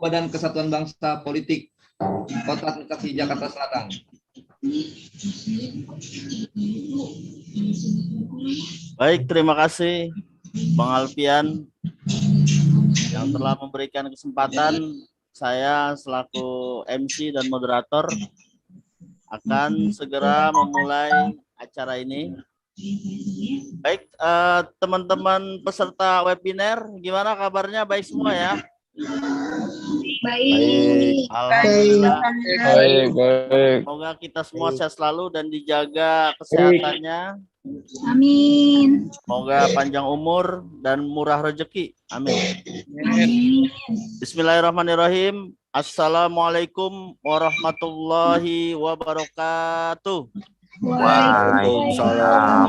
Badan Kesatuan Bangsa Politik Kota Bekasi, Jakarta Selatan. Baik, terima kasih Bang Alfian yang telah memberikan kesempatan saya selaku MC dan moderator akan segera memulai acara ini. Baik, teman-teman peserta webinar, gimana kabarnya? Baik semua ya? Baik. Alhamdulillah. Baik. Semoga kita semua sehat selalu dan dijaga kesehatannya. Amin. Semoga panjang umur dan murah rezeki. Amin. Amin. Bismillahirrahmanirrahim. Assalamualaikum warahmatullahi wabarakatuh. Waalaikumsalam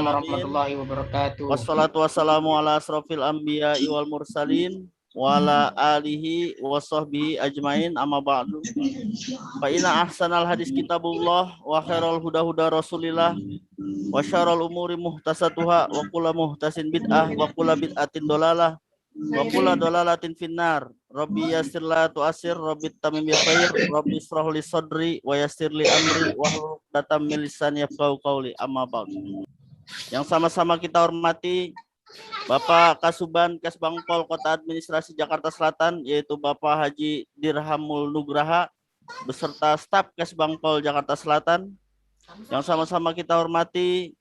warahmatullahi wabarakatuh. Wassalatu wassalamu ala asrofil anbiya wal mursalin wa ala alihi wa sahbihi ajmain, amma ba'du. Fa inna ahsanal hadis kitabullah wa khairal huda huda rasulillah wa syarrul umuri muhtasatuha wa kullu muhtasin bid'ah wa kullu bid'atin dolalah wa kullu dolalatin finnar. Rabbi yassir la tu'assir, Rabbi tamim yasir, Rabbi israh li sadri wa yassir li amri wa hlul 'uqdatam min lisani yafqahu qawli, amma ba'du. Yang sama-sama kita hormati Bapak Kasuban Kesbangpol Kota Administrasi Jakarta Selatan, yaitu Bapak Haji Dirhamul Nugraha beserta staf Kesbangpol Jakarta Selatan. Yang sama-sama kita hormati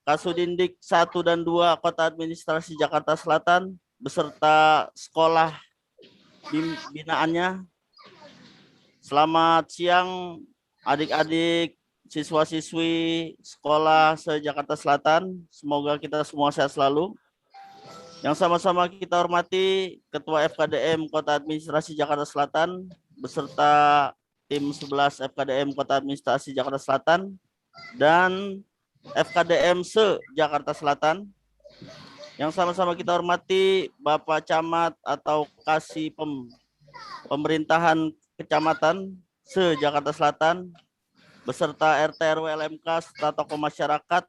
Kasudindik 1 dan 2 Kota Administrasi Jakarta Selatan beserta sekolah binaannya. Selamat siang adik-adik, siswa-siswi sekolah se-Jakarta Selatan. Semoga kita semua sehat selalu. Yang sama-sama kita hormati Ketua FKDM Kota Administrasi Jakarta Selatan beserta tim 11 FKDM Kota Administrasi Jakarta Selatan dan FKDM se-Jakarta Selatan. Yang sama-sama kita hormati Bapak Camat atau Kasih Pemerintahan Kecamatan se-Jakarta Selatan beserta RT RW LMK serta tokoh masyarakat.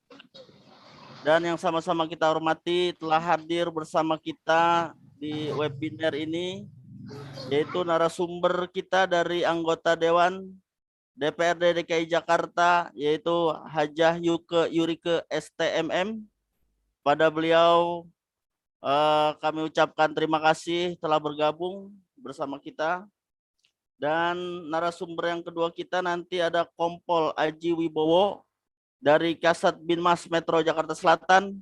Dan yang sama-sama kita hormati telah hadir bersama kita di webinar ini yaitu narasumber kita dari anggota Dewan DPRD DKI Jakarta, yaitu Hajah Yurike STMM. Pada beliau kami ucapkan terima kasih telah bergabung bersama kita. Dan narasumber yang kedua kita nanti ada Kompol Aji Wibowo dari Kasat Binmas Metro Jakarta Selatan.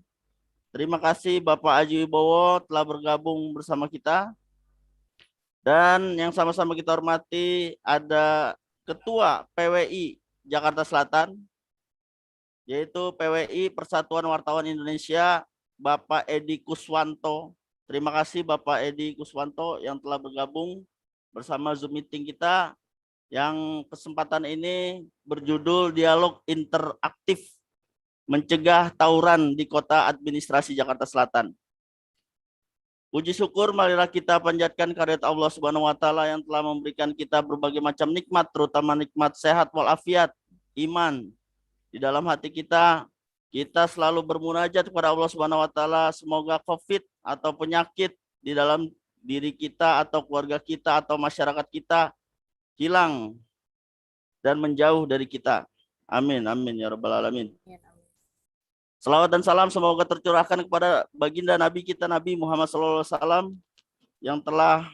Terima kasih Bapak Aji Wibowo telah bergabung bersama kita. Dan yang sama-sama kita hormati ada Ketua PWI Jakarta Selatan, yaitu PWI Persatuan Wartawan Indonesia, Bapak Edi Kuswanto. Terima kasih Bapak Edi Kuswanto yang telah bergabung bersama Zoom meeting kita yang kesempatan ini berjudul Dialog Interaktif Mencegah Tawuran di Kota Administrasi Jakarta Selatan. Puji syukur marilah kita panjatkan kehadirat Allah Subhanahu wa taala yang telah memberikan kita berbagai macam nikmat, terutama nikmat sehat walafiat, iman di dalam hati kita. Kita selalu bermunajat kepada Allah Subhanahu wa taala semoga Covid atau penyakit di dalam diri kita atau keluarga kita atau masyarakat kita hilang dan menjauh dari kita. Amin amin ya rabbal alamin. Salawat dan salam semoga tercurahkan kepada baginda Nabi kita Nabi Muhammad SAW yang telah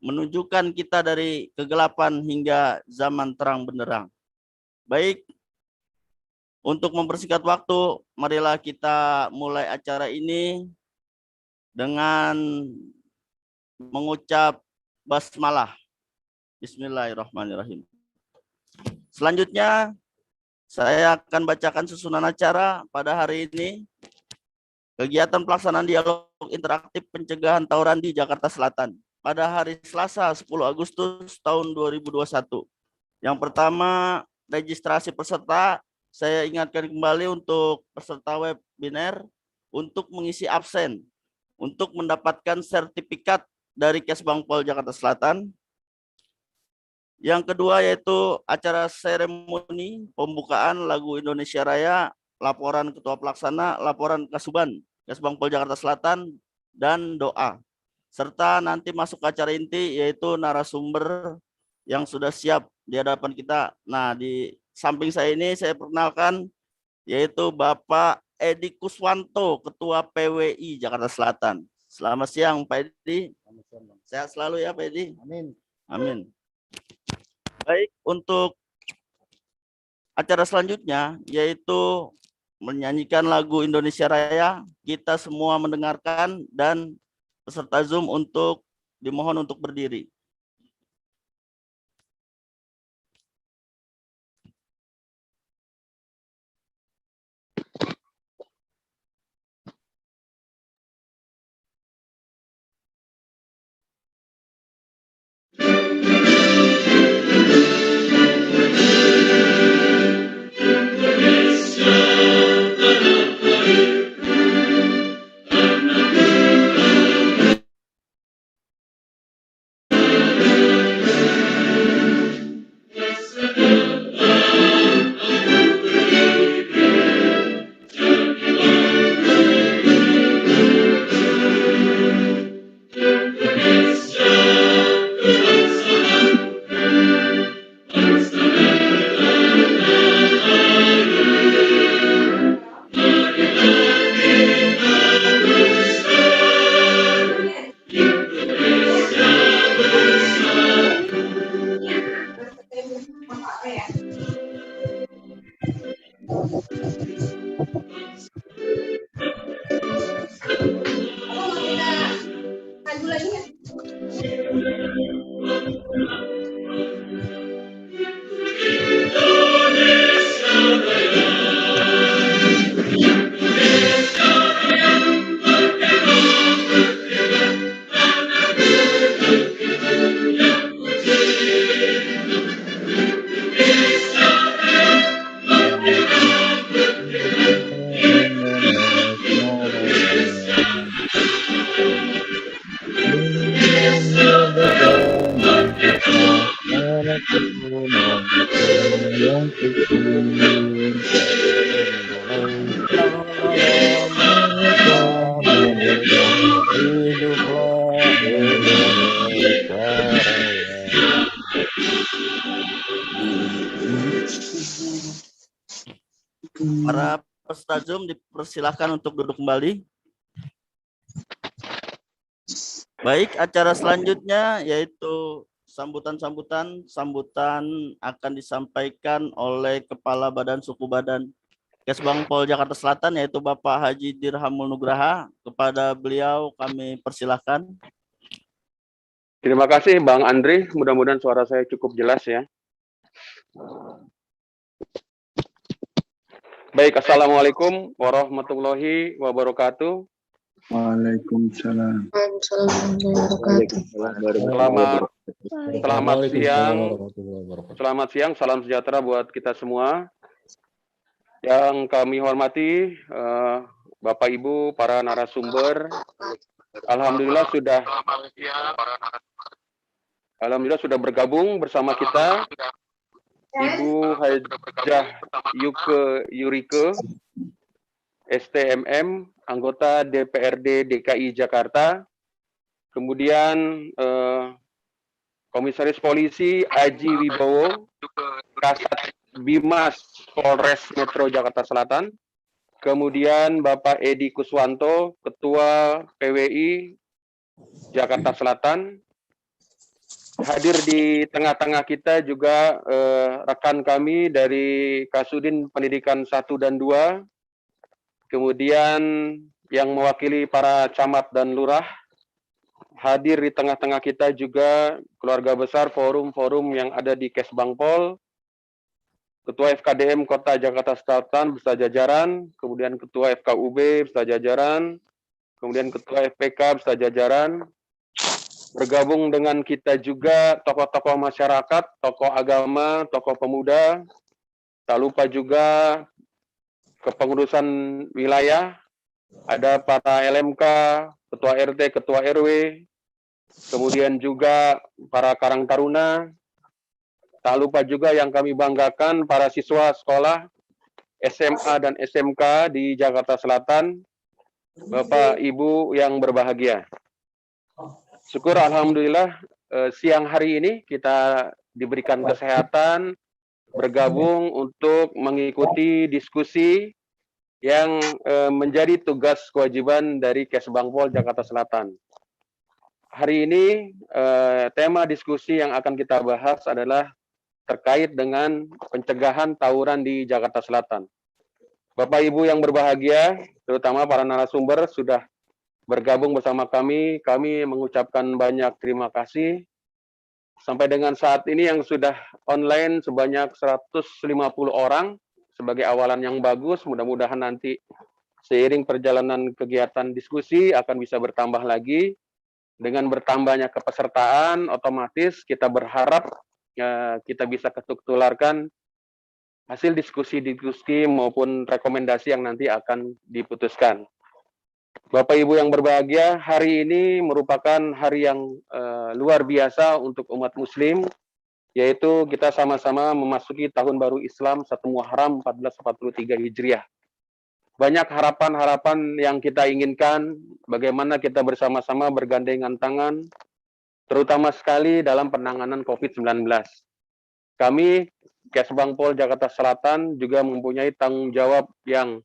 menunjukkan kita dari kegelapan hingga zaman terang benderang. Baik, untuk mempersingkat waktu, marilah kita mulai acara ini dengan mengucap basmalah. Bismillahirrahmanirrahim. Selanjutnya, saya akan bacakan susunan acara pada hari ini. Kegiatan pelaksanaan dialog interaktif pencegahan tawuran di Jakarta Selatan pada hari Selasa 10 Agustus tahun 2021. Yang pertama, registrasi peserta. Saya ingatkan kembali untuk peserta webinar untuk mengisi absen untuk mendapatkan sertifikat dari Kesbangpol Jakarta Selatan. Yang kedua yaitu acara seremoni pembukaan lagu Indonesia Raya, laporan Ketua Pelaksana, laporan Kasuban Kesbangpol Jakarta Selatan dan doa. Serta nanti masuk ke acara inti yaitu narasumber yang sudah siap di hadapan kita. Nah, di samping saya ini saya perkenalkan yaitu Bapak Edi Kuswanto, Ketua PWI Jakarta Selatan. Selamat siang Pak Edi. Sehat selalu ya Pak Edi. Amin. Amin. Baik, untuk acara selanjutnya yaitu menyanyikan lagu Indonesia Raya. Kita semua mendengarkan dan peserta Zoom dimohon untuk berdiri. Para peserta Zoom dipersilakan untuk duduk kembali. Baik, acara selanjutnya yaitu sambutan akan disampaikan oleh Kepala Badan Suku Badan Kesbangpol Jakarta Selatan yaitu Bapak Haji Dirhamul Nugraha. Kepada beliau kami persilakan. Terima kasih Bang Andri, mudah-mudahan suara saya cukup jelas ya. Baik, Assalamualaikum warahmatullahi wabarakatuh. Waalaikumsalam. Selamat siang, salam sejahtera buat kita semua. Yang kami hormati Bapak Ibu, para narasumber, Alhamdulillah sudah bergabung bersama kita. Ibu Hajah Yuke Yurike, STMM, anggota DPRD DKI Jakarta. Kemudian Komisaris Polisi Aji Wibowo, Kasat Bimas Polres Metro Jakarta Selatan. Kemudian Bapak Edi Kuswanto, Ketua PWI Jakarta Selatan. Hadir di tengah-tengah kita juga rekan kami dari Kasudin Pendidikan 1 dan 2, kemudian yang mewakili para camat dan lurah. Hadir di tengah-tengah kita juga keluarga besar forum-forum yang ada di Kesbangpol, Ketua FKDM Kota Jakarta Selatan beserta jajaran, kemudian Ketua FKUB beserta jajaran, kemudian Ketua FPK beserta jajaran. Bergabung dengan kita juga tokoh-tokoh masyarakat, tokoh agama, tokoh pemuda. Tak lupa juga kepengurusan wilayah, ada para LMK, Ketua RT, Ketua RW, kemudian juga para Karang Taruna. Tak lupa juga yang kami banggakan para siswa sekolah SMA dan SMK di Jakarta Selatan, Bapak Ibu yang berbahagia. Syukur alhamdulillah siang hari ini kita diberikan kesehatan bergabung untuk mengikuti diskusi yang menjadi tugas kewajiban dari Kesbangpol Jakarta Selatan. Hari ini tema diskusi yang akan kita bahas adalah terkait dengan pencegahan tawuran di Jakarta Selatan. Bapak Ibu yang berbahagia, terutama para narasumber sudah bergabung bersama kami mengucapkan banyak terima kasih. Sampai dengan saat ini yang sudah online sebanyak 150 orang, sebagai awalan yang bagus, mudah-mudahan nanti seiring perjalanan kegiatan diskusi akan bisa bertambah lagi. Dengan bertambahnya kepesertaan, otomatis kita berharap kita bisa ketuk-tularkan hasil diskusi maupun rekomendasi yang nanti akan diputuskan. Bapak Ibu yang berbahagia, hari ini merupakan hari yang luar biasa untuk umat Muslim, yaitu kita sama-sama memasuki tahun baru Islam 1 Muharram 1443 Hijriah. Banyak harapan-harapan yang kita inginkan, bagaimana kita bersama-sama bergandengan tangan, terutama sekali dalam penanganan COVID-19. Kami, Kesbangpol Jakarta Selatan, juga mempunyai tanggung jawab yang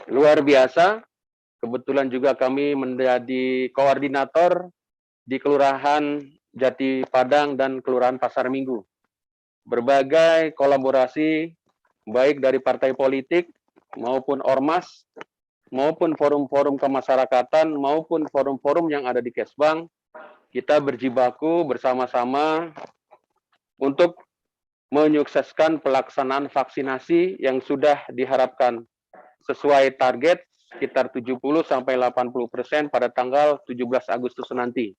luar biasa. Kebetulan juga kami menjadi koordinator di Kelurahan Jati Padang dan Kelurahan Pasar Minggu. Berbagai kolaborasi, baik dari partai politik, maupun ormas, maupun forum-forum kemasyarakatan, maupun forum-forum yang ada di Kesbang, kita berjibaku bersama-sama untuk menyukseskan pelaksanaan vaksinasi yang sudah diharapkan sesuai target sekitar 70-80% pada tanggal 17 Agustus nanti.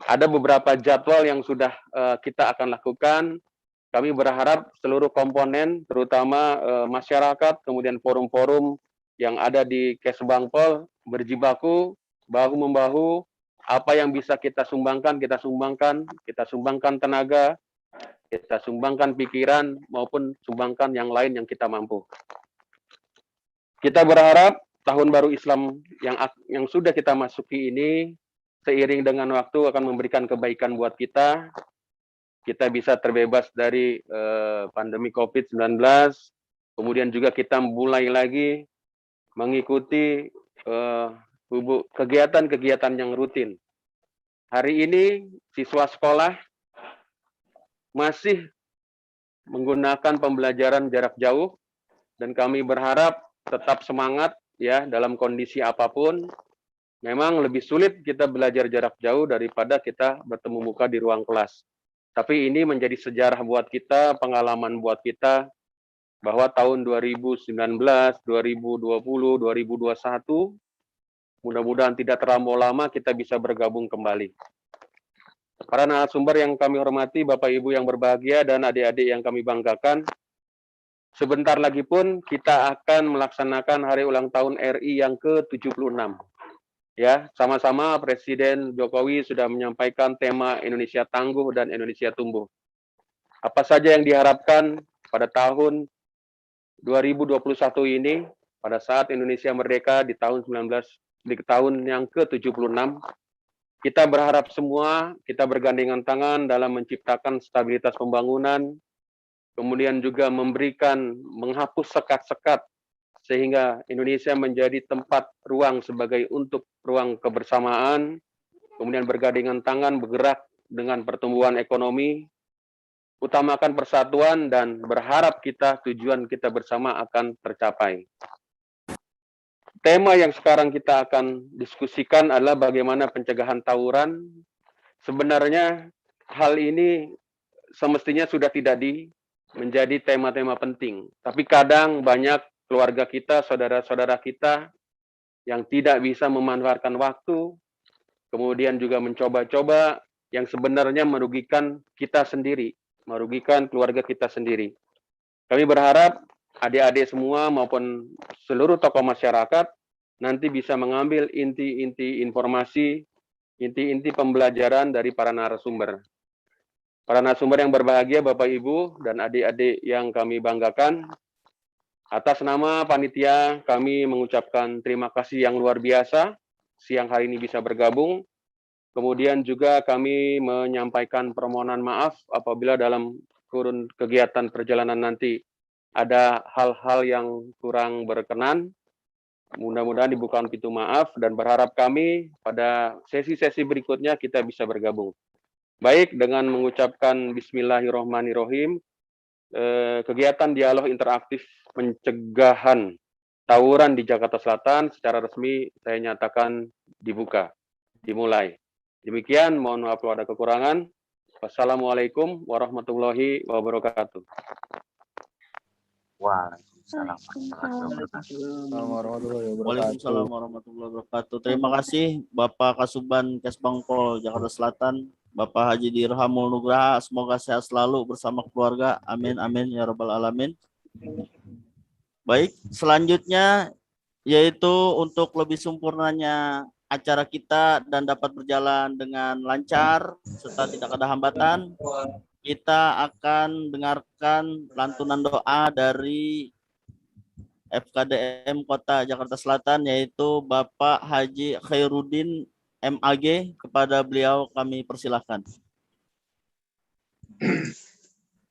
Ada beberapa jadwal yang sudah kita akan lakukan. Kami berharap seluruh komponen, terutama masyarakat, kemudian forum-forum yang ada di Kesbangpol, berjibaku, bahu-membahu, apa yang bisa kita sumbangkan, kita sumbangkan tenaga, kita sumbangkan pikiran, maupun sumbangkan yang lain yang kita mampu. Kita berharap tahun baru Islam yang sudah kita masuki ini, seiring dengan waktu akan memberikan kebaikan buat kita. Kita bisa terbebas dari pandemi COVID-19, kemudian juga kita mulai lagi mengikuti kegiatan-kegiatan yang rutin. Hari ini siswa sekolah masih menggunakan pembelajaran jarak jauh, dan kami berharap tetap semangat ya dalam kondisi apapun. Memang lebih sulit kita belajar jarak jauh daripada kita bertemu muka di ruang kelas. Tapi ini menjadi sejarah buat kita, pengalaman buat kita, bahwa tahun 2019, 2020, 2021, mudah-mudahan tidak terlampau lama kita bisa bergabung kembali. Para narasumber yang kami hormati, Bapak Ibu yang berbahagia, dan adik-adik yang kami banggakan, sebentar lagi pun kita akan melaksanakan hari ulang tahun RI yang ke-76. Ya, sama-sama Presiden Jokowi sudah menyampaikan tema Indonesia Tangguh dan Indonesia Tumbuh. Apa saja yang diharapkan pada tahun 2021 ini, pada saat Indonesia merdeka di tahun yang ke-76, kita berharap semua kita bergandengan tangan dalam menciptakan stabilitas pembangunan, kemudian juga menghapus sekat-sekat sehingga Indonesia menjadi tempat ruang sebagai untuk ruang kebersamaan, kemudian bergandengan tangan bergerak dengan pertumbuhan ekonomi, utamakan persatuan, dan berharap tujuan kita bersama akan tercapai. Tema yang sekarang kita akan diskusikan adalah bagaimana pencegahan tawuran. Sebenarnya hal ini semestinya sudah tidak menjadi tema-tema penting, tapi kadang banyak keluarga kita, saudara-saudara kita yang tidak bisa memanfaatkan waktu, kemudian juga mencoba-coba yang sebenarnya merugikan kita sendiri, merugikan keluarga kita sendiri. Kami berharap adik-adik semua maupun seluruh tokoh masyarakat nanti bisa mengambil inti-inti informasi, inti-inti pembelajaran dari para narasumber. Para narasumber yang berbahagia, Bapak Ibu dan adik-adik yang kami banggakan, Atas nama panitia, kami mengucapkan terima kasih yang luar biasa siang hari ini bisa bergabung. Kemudian juga kami menyampaikan permohonan maaf apabila dalam kurun kegiatan perjalanan nanti ada hal-hal yang kurang berkenan. Mudah-mudahan dibukakan pintu maaf dan berharap kami pada sesi-sesi berikutnya kita bisa bergabung. Baik, dengan mengucapkan Bismillahirrohmanirrohim, kegiatan dialog interaktif pencegahan tawuran di Jakarta Selatan secara resmi saya nyatakan dibuka, dimulai. Demikian, mohon maaf kalau ada kekurangan. Wassalamualaikum warahmatullahi wabarakatuh. Waalaikumsalam warahmatullahi wabarakatuh. Terima kasih Bapak Kasuban Kesbangpol Jakarta Selatan, Bapak Haji Dirhamul Nugraha. Semoga sehat selalu bersama keluarga. Amin amin ya rabbal alamin. Baik, selanjutnya yaitu untuk lebih sempurnanya acara kita dan dapat berjalan dengan lancar serta tidak ada hambatan, kita akan dengarkan lantunan doa dari FKDM Kota Jakarta Selatan yaitu Bapak Haji Khairuddin MAG. Kepada beliau kami persilahkan.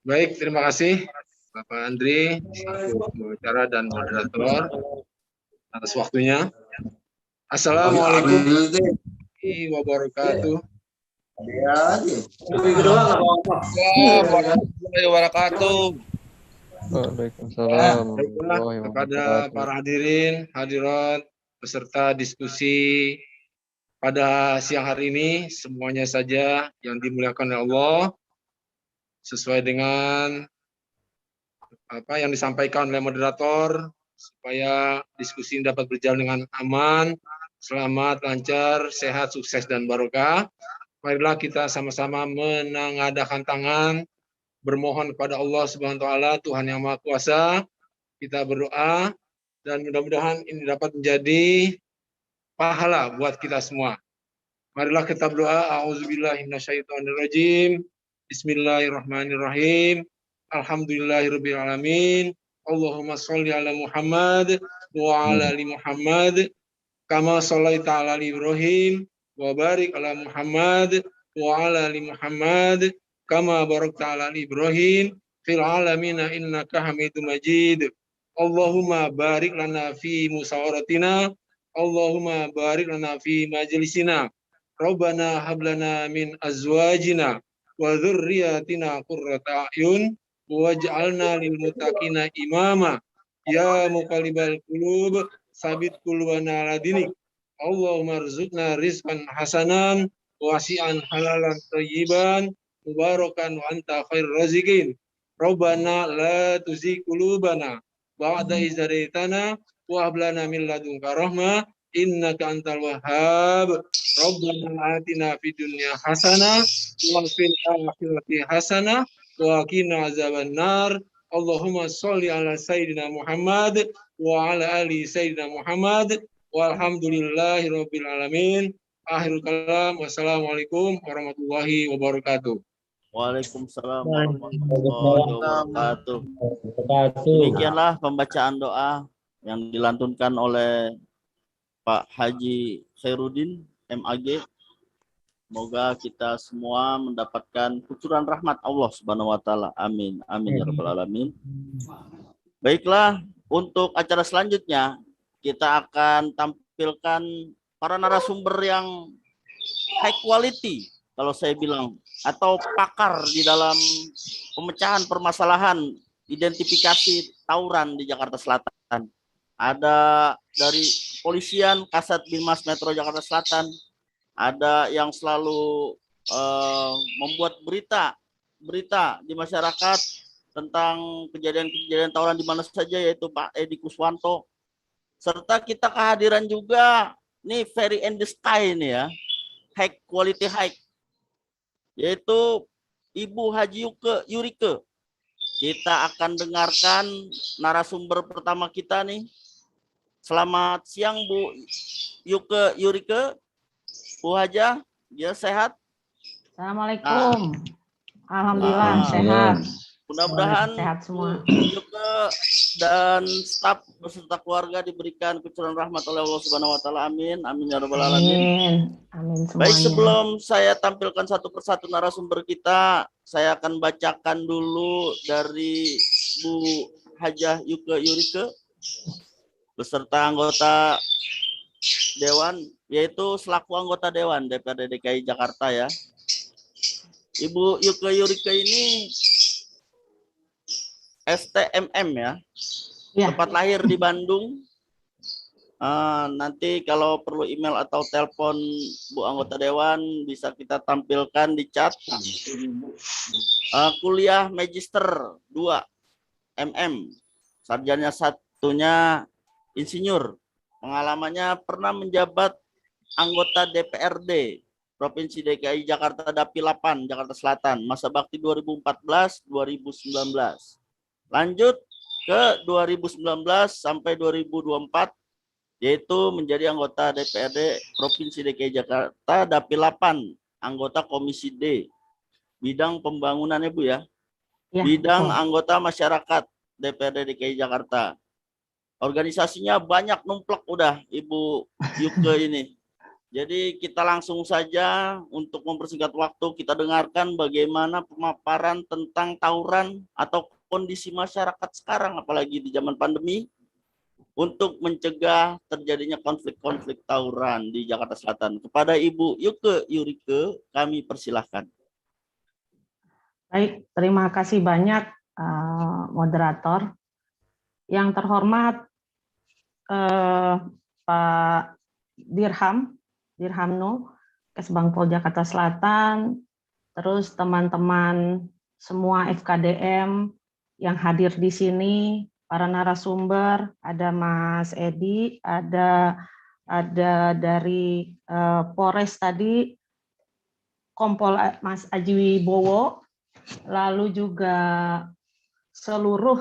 Baik, terima kasih Bapak Andri selaku pembicara dan moderator atas waktunya. Assalamualaikum warahmatullahi wabarakatuh. Warahmatullahi wabarakatuh. Waalaikumsalam. Kepada para hadirin, hadirat, peserta diskusi pada siang hari ini, semuanya saja yang dimuliakan oleh Allah, sesuai dengan apa yang disampaikan oleh moderator, supaya diskusi ini dapat berjalan dengan aman, selamat, lancar, sehat, sukses, dan barokah. Marilah kita sama-sama menangadakan tangan, bermohon kepada Allah Subhanahu wa taala, Tuhan yang Maha Kuasa. Kita berdoa dan mudah-mudahan ini dapat menjadi pahala buat kita semua. Marilah kita berdoa. A'udzubillahi minasyaitonirrajim. Bismillahirrahmanirrahim. Alhamdulillahirabbil alamin. Allahumma sholli ala Muhammad wa ala ali Muhammad kama shallaita ala Ibrahim wa barik ala Muhammad wa ala ali Muhammad kama barakta ala Ibrahim fil alamin innaka Hamidum Majid. Allahumma barik lana fi musawaratina, Allahumma barik lana fi majlisina. Rabbana hab lana min azwajina wa dzurriyyatina qurrata a'yun waj'alna lil muttaqina imama. Ya muqallibal qulub sabit qulubana ala dinik. Allahumma rzuqna rizqan hasanan wasi'an halalan thayyiban mubarakan wa anta khairur raziqin. Rabbana la tuzigh qulubana ba'da idh hadaytana wa hab lana min ladunka rahmah innaka antal wahhab. Rabbana atina fid dunya hasanah wa fil akhirati hasanah wa qina azabannar. Allahumma sholli ala sayyidina Muhammad wa ala ali sayyidina Muhammad walhamdulillahi rabbil alamin. Akhirul kalam. Wassalamualaikum warahmatullahi wabarakatuh. Waalaikumsalam warahmatullahi wabarakatuh. Demikianlah pembacaan doa yang dilantunkan oleh Pak Haji Khairuddin MAG. Semoga kita semua mendapatkan kucuran rahmat Allah Subhanahu wa taala. Amin. Amin ya rabbal alamin. Baiklah, untuk acara selanjutnya kita akan tampilkan para narasumber yang high quality kalau saya bilang, atau pakar di dalam pemecahan permasalahan identifikasi tawuran di Jakarta Selatan. Ada dari kepolisian Kasat Binmas Metro Jakarta Selatan, ada yang selalu membuat berita di masyarakat tentang kejadian-kejadian tawuran di mana saja, yaitu Pak Edi Kuswanto. Serta kita kehadiran juga nih very in the sky ini ya, high quality high, yaitu Ibu Haji Yurike. Kita akan dengarkan narasumber pertama kita nih. Selamat siang Bu Yurike. Bu Haja, dia sehat? Assalamualaikum. Alhamdulillah sehat. Mudah-mudahan sehat semua. Yurike dan staf beserta keluarga diberikan kecurangan rahmat oleh Allah Subhanahu wa taala. Amin. Amin ya rabbal alamin. Amin. Amin Baik, semuanya. sebelum saya tampilkan satu persatu narasumber kita, saya akan bacakan dulu dari Bu Hajah Yuke Yurike beserta anggota Dewan, yaitu selaku anggota Dewan DPRD DKI Jakarta ya. Ibu Yuke Yurike ini STMM ya, Ya. tempat lahir di Bandung. Nanti kalau perlu email atau telepon Bu anggota Dewan bisa kita tampilkan di chat. Kuliah Magister 2 MM, sarjana satunya insinyur. Pengalamannya pernah menjabat anggota DPRD Provinsi DKI Jakarta Dapil 8 Jakarta Selatan, masa bakti 2014-2019. Lanjut ke 2019 sampai 2024, yaitu menjadi anggota DPRD Provinsi DKI Jakarta Dapil 8, anggota Komisi D, bidang pembangunan ya Bu ya, Ya, bidang betul. anggota masyarakat DPRD DKI Jakarta. Organisasinya banyak numplek udah Ibu Yuke ini. Jadi kita langsung saja untuk mempersingkat waktu, kita dengarkan bagaimana pemaparan tentang tawuran atau kondisi masyarakat sekarang, apalagi di zaman pandemi, untuk mencegah terjadinya konflik-konflik tawuran di Jakarta Selatan. Kepada Ibu Yuke Yurike, kami persilahkan. Baik, terima kasih banyak moderator. Yang terhormat Pak Dirhamno, Kesbangpol Jakarta Selatan, terus teman-teman semua FKDM yang hadir di sini, para narasumber, ada Mas Edi, ada dari Polres tadi, Kompol Mas Aji Wibowo, lalu juga seluruh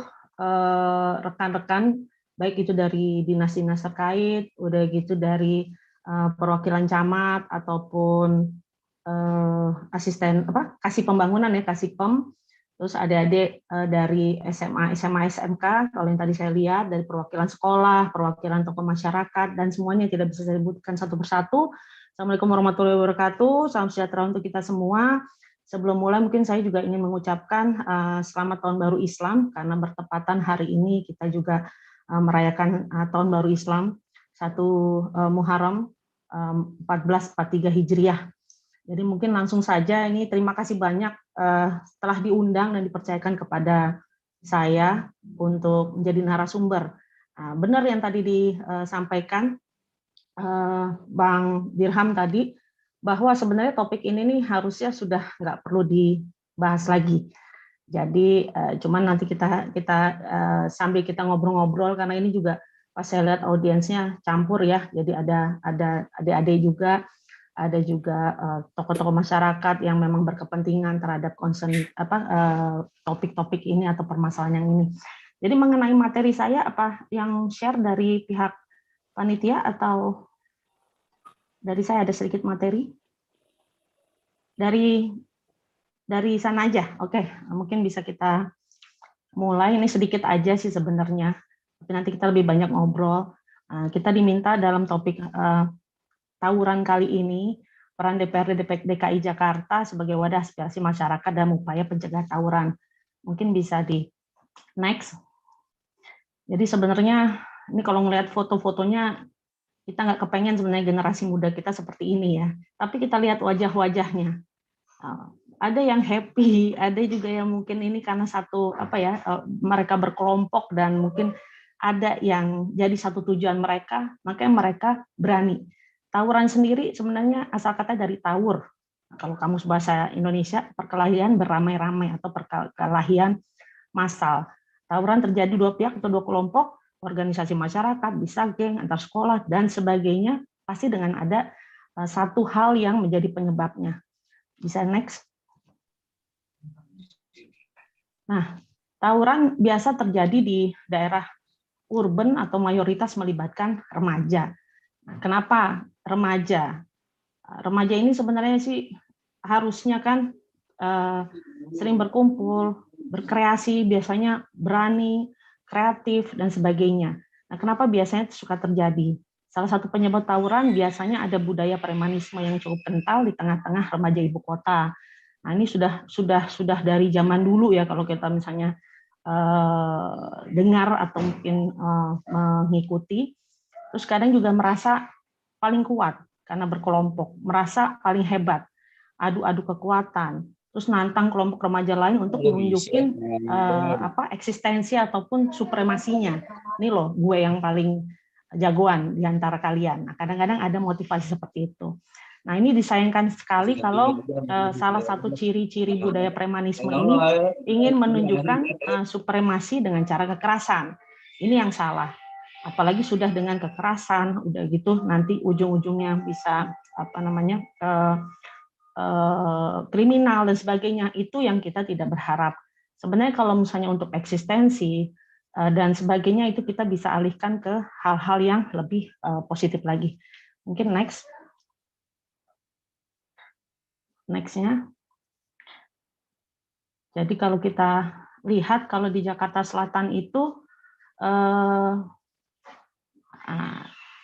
rekan-rekan, baik itu dari dinas-dinas terkait, udah gitu dari perwakilan camat ataupun asisten kasih pembangunan ya, kasih pem, terus adik-adik dari SMA, SMK, kalau yang tadi saya lihat dari perwakilan sekolah, perwakilan tokoh masyarakat, dan semuanya tidak bisa saya sebutkan satu persatu. Assalamualaikum warahmatullahi wabarakatuh, salam sejahtera untuk kita semua. Sebelum mulai mungkin saya juga ingin mengucapkan selamat Tahun Baru Islam, karena bertepatan hari ini kita juga merayakan Tahun Baru Islam 1 Muharram 1443 Hijriah. Jadi mungkin langsung saja ini terima kasih banyak telah diundang dan dipercayakan kepada saya untuk menjadi narasumber. Benar yang tadi disampaikan Bang Dirham tadi, bahwa sebenarnya topik ini nih harusnya sudah nggak perlu dibahas lagi. Jadi cuman nanti kita sambil kita ngobrol-ngobrol, karena ini juga pas saya lihat audiensnya campur ya. Jadi ada adik-adik juga, ada juga tokoh-tokoh masyarakat yang memang berkepentingan terhadap concern topik-topik ini atau permasalahan yang ini. Jadi mengenai materi saya, apa yang share dari pihak panitia atau dari saya ada sedikit materi dari sana aja. Oke, mungkin bisa kita mulai. Ini sedikit aja sih sebenarnya, tapi nanti kita lebih banyak ngobrol. Kita diminta dalam topik tawuran kali ini, peran DPRD DKI Jakarta sebagai wadah aspirasi masyarakat dalam upaya pencegahan tawuran. Mungkin bisa di next. Jadi sebenarnya ini kalau ngelihat foto-fotonya, kita nggak kepengen sebenarnya generasi muda kita seperti ini ya. Tapi kita lihat wajah-wajahnya. Ada yang happy, ada juga yang mungkin ini karena satu mereka berkelompok dan mungkin ada yang jadi satu tujuan mereka, makanya mereka berani. Tawuran sendiri sebenarnya asal kata dari tawur. Kalau kamus bahasa Indonesia, perkelahian beramai-ramai atau perkelahian massal. Tawuran terjadi dua pihak atau dua kelompok, organisasi masyarakat, bisa geng, antar sekolah, dan sebagainya, pasti dengan ada satu hal yang menjadi penyebabnya. Bisa next. Nah, tawuran biasa terjadi di daerah urban atau mayoritas melibatkan remaja. Nah, kenapa remaja? Remaja ini sebenarnya sih harusnya kan sering berkumpul, berkreasi, biasanya berani, kreatif, dan sebagainya. Nah, kenapa biasanya suka terjadi? Salah satu penyebab tawuran biasanya ada budaya premanisme yang cukup kental di tengah-tengah remaja ibu kota. Nah, ini sudah dari zaman dulu ya, kalau kita misalnya dengar atau mungkin mengikuti. Terus kadang juga merasa paling kuat karena berkelompok, merasa paling hebat, adu-adu kekuatan, terus nantang kelompok remaja lain untuk menunjukin eksistensi ataupun supremasinya. Ini loh, gue yang paling jagoan di antara kalian. Nah, kadang-kadang ada motivasi seperti itu. Nah, ini disayangkan sekali kalau salah satu ciri-ciri budaya premanisme ini ingin menunjukkan supremasi dengan cara kekerasan. Ini yang salah. Apalagi sudah dengan kekerasan, udah gitu nanti ujung-ujungnya bisa kriminal dan sebagainya. Itu yang kita tidak berharap. Sebenarnya kalau misalnya untuk eksistensi dan sebagainya itu kita bisa alihkan ke hal-hal yang lebih positif lagi. Mungkin next-nya. Jadi kalau kita lihat kalau di Jakarta Selatan itu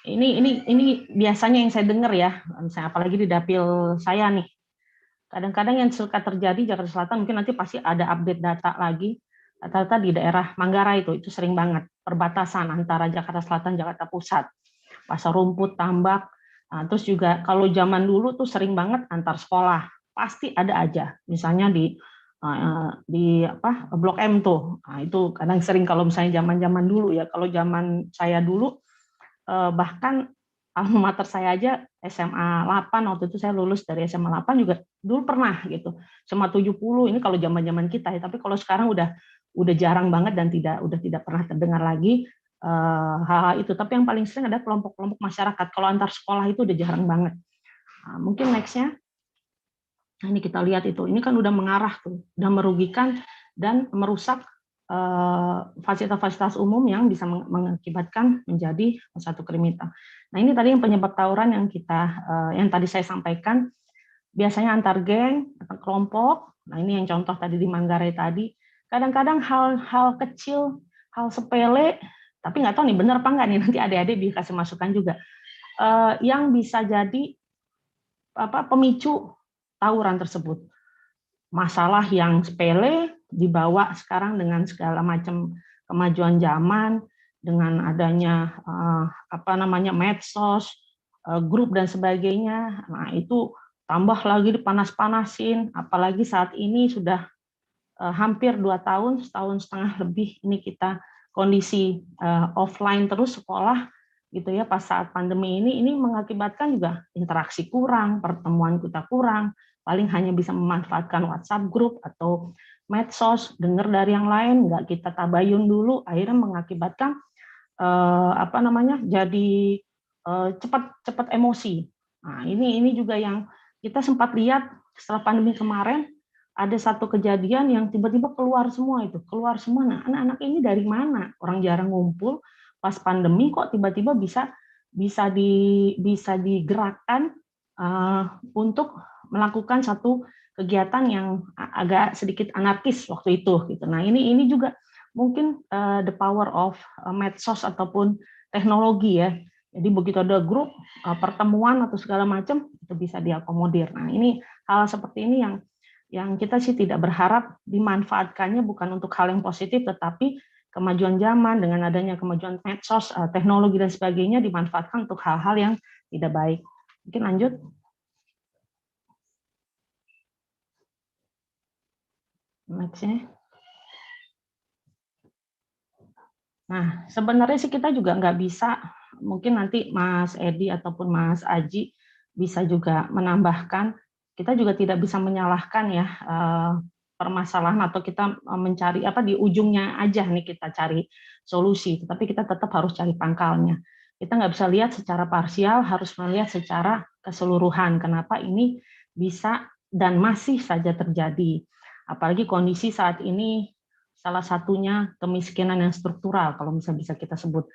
ini biasanya yang saya dengar ya, misalnya apalagi di dapil saya nih. Kadang-kadang yang suka terjadi Jakarta Selatan, mungkin nanti pasti ada update data lagi. Rata-rata di daerah Manggarai itu sering banget perbatasan antara Jakarta Selatan, Jakarta Pusat, Pasar Rumput, Tambak. Nah, terus juga kalau zaman dulu tuh sering banget antar sekolah, pasti ada aja. Misalnya di Blok M tuh. Nah, itu kadang sering kalau misalnya zaman-zaman dulu ya. Kalau zaman saya dulu bahkan alma mater saya aja SMA 8, waktu itu saya lulus dari SMA 8 juga dulu pernah gitu. SMA 70 ini kalau zaman-zaman kita ya, tapi kalau sekarang udah jarang banget dan udah tidak pernah terdengar lagi hal-hal itu. Tapi yang paling sering ada kelompok-kelompok masyarakat. Kalau antar sekolah itu udah jarang banget. Nah, mungkin next-nya. Nah, ini kita lihat itu. Ini kan udah mengarah tuh, udah merugikan dan merusak fasilitas-fasilitas umum yang bisa mengakibatkan menjadi satu kriminal. Nah, ini tadi yang penyebab tawuran yang tadi saya sampaikan, biasanya antar geng, antar kelompok. Nah, ini yang contoh tadi di Manggarai tadi. Kadang-kadang hal-hal kecil, hal sepele, tapi nggak tahu nih benar apa nggak nih, nanti adik-adik dikasih masukan juga, yang bisa jadi pemicu tawuran tersebut. Masalah yang sepele dibawa sekarang dengan segala macam kemajuan zaman, dengan adanya medsos, grup dan sebagainya. Nah, itu tambah lagi dipanas-panasin, apalagi saat ini sudah hampir 2 tahun, setahun setengah lebih ini kita kondisi offline terus sekolah gitu ya, pas saat pandemi ini mengakibatkan juga interaksi kurang, pertemuan kita kurang, paling hanya bisa memanfaatkan WhatsApp grup atau medsos, dengar dari yang lain, nggak kita tabayun dulu, akhirnya mengakibatkan jadi cepat emosi. Nah, ini juga yang kita sempat lihat setelah pandemi kemarin, ada satu kejadian yang tiba-tiba keluar semua. Nah, anak-anak ini dari mana? Orang jarang ngumpul, pas pandemi kok tiba-tiba bisa digerakkan untuk melakukan satu kegiatan yang agak sedikit anarkis waktu itu gitu. Nah, ini juga mungkin the power of medsos ataupun teknologi ya. Jadi begitu ada grup pertemuan atau segala macam itu bisa diakomodir. Nah, ini hal seperti ini yang kita sih tidak berharap dimanfaatkannya bukan untuk hal yang positif, tetapi kemajuan zaman dengan adanya kemajuan medsos, teknologi dan sebagainya dimanfaatkan untuk hal-hal yang tidak baik. Mungkin lanjut. Next-nya. Nah, sebenarnya sih kita juga nggak bisa, mungkin nanti Mas Edi ataupun Mas Aji bisa juga menambahkan, kita juga tidak bisa menyalahkan ya permasalahan atau kita mencari di ujungnya aja nih kita cari solusi, tetapi kita tetap harus cari pangkalnya. Kita nggak bisa lihat secara parsial, harus melihat secara keseluruhan kenapa ini bisa dan masih saja terjadi. Apalagi kondisi saat ini salah satunya kemiskinan yang struktural, kalau bisa kita sebut.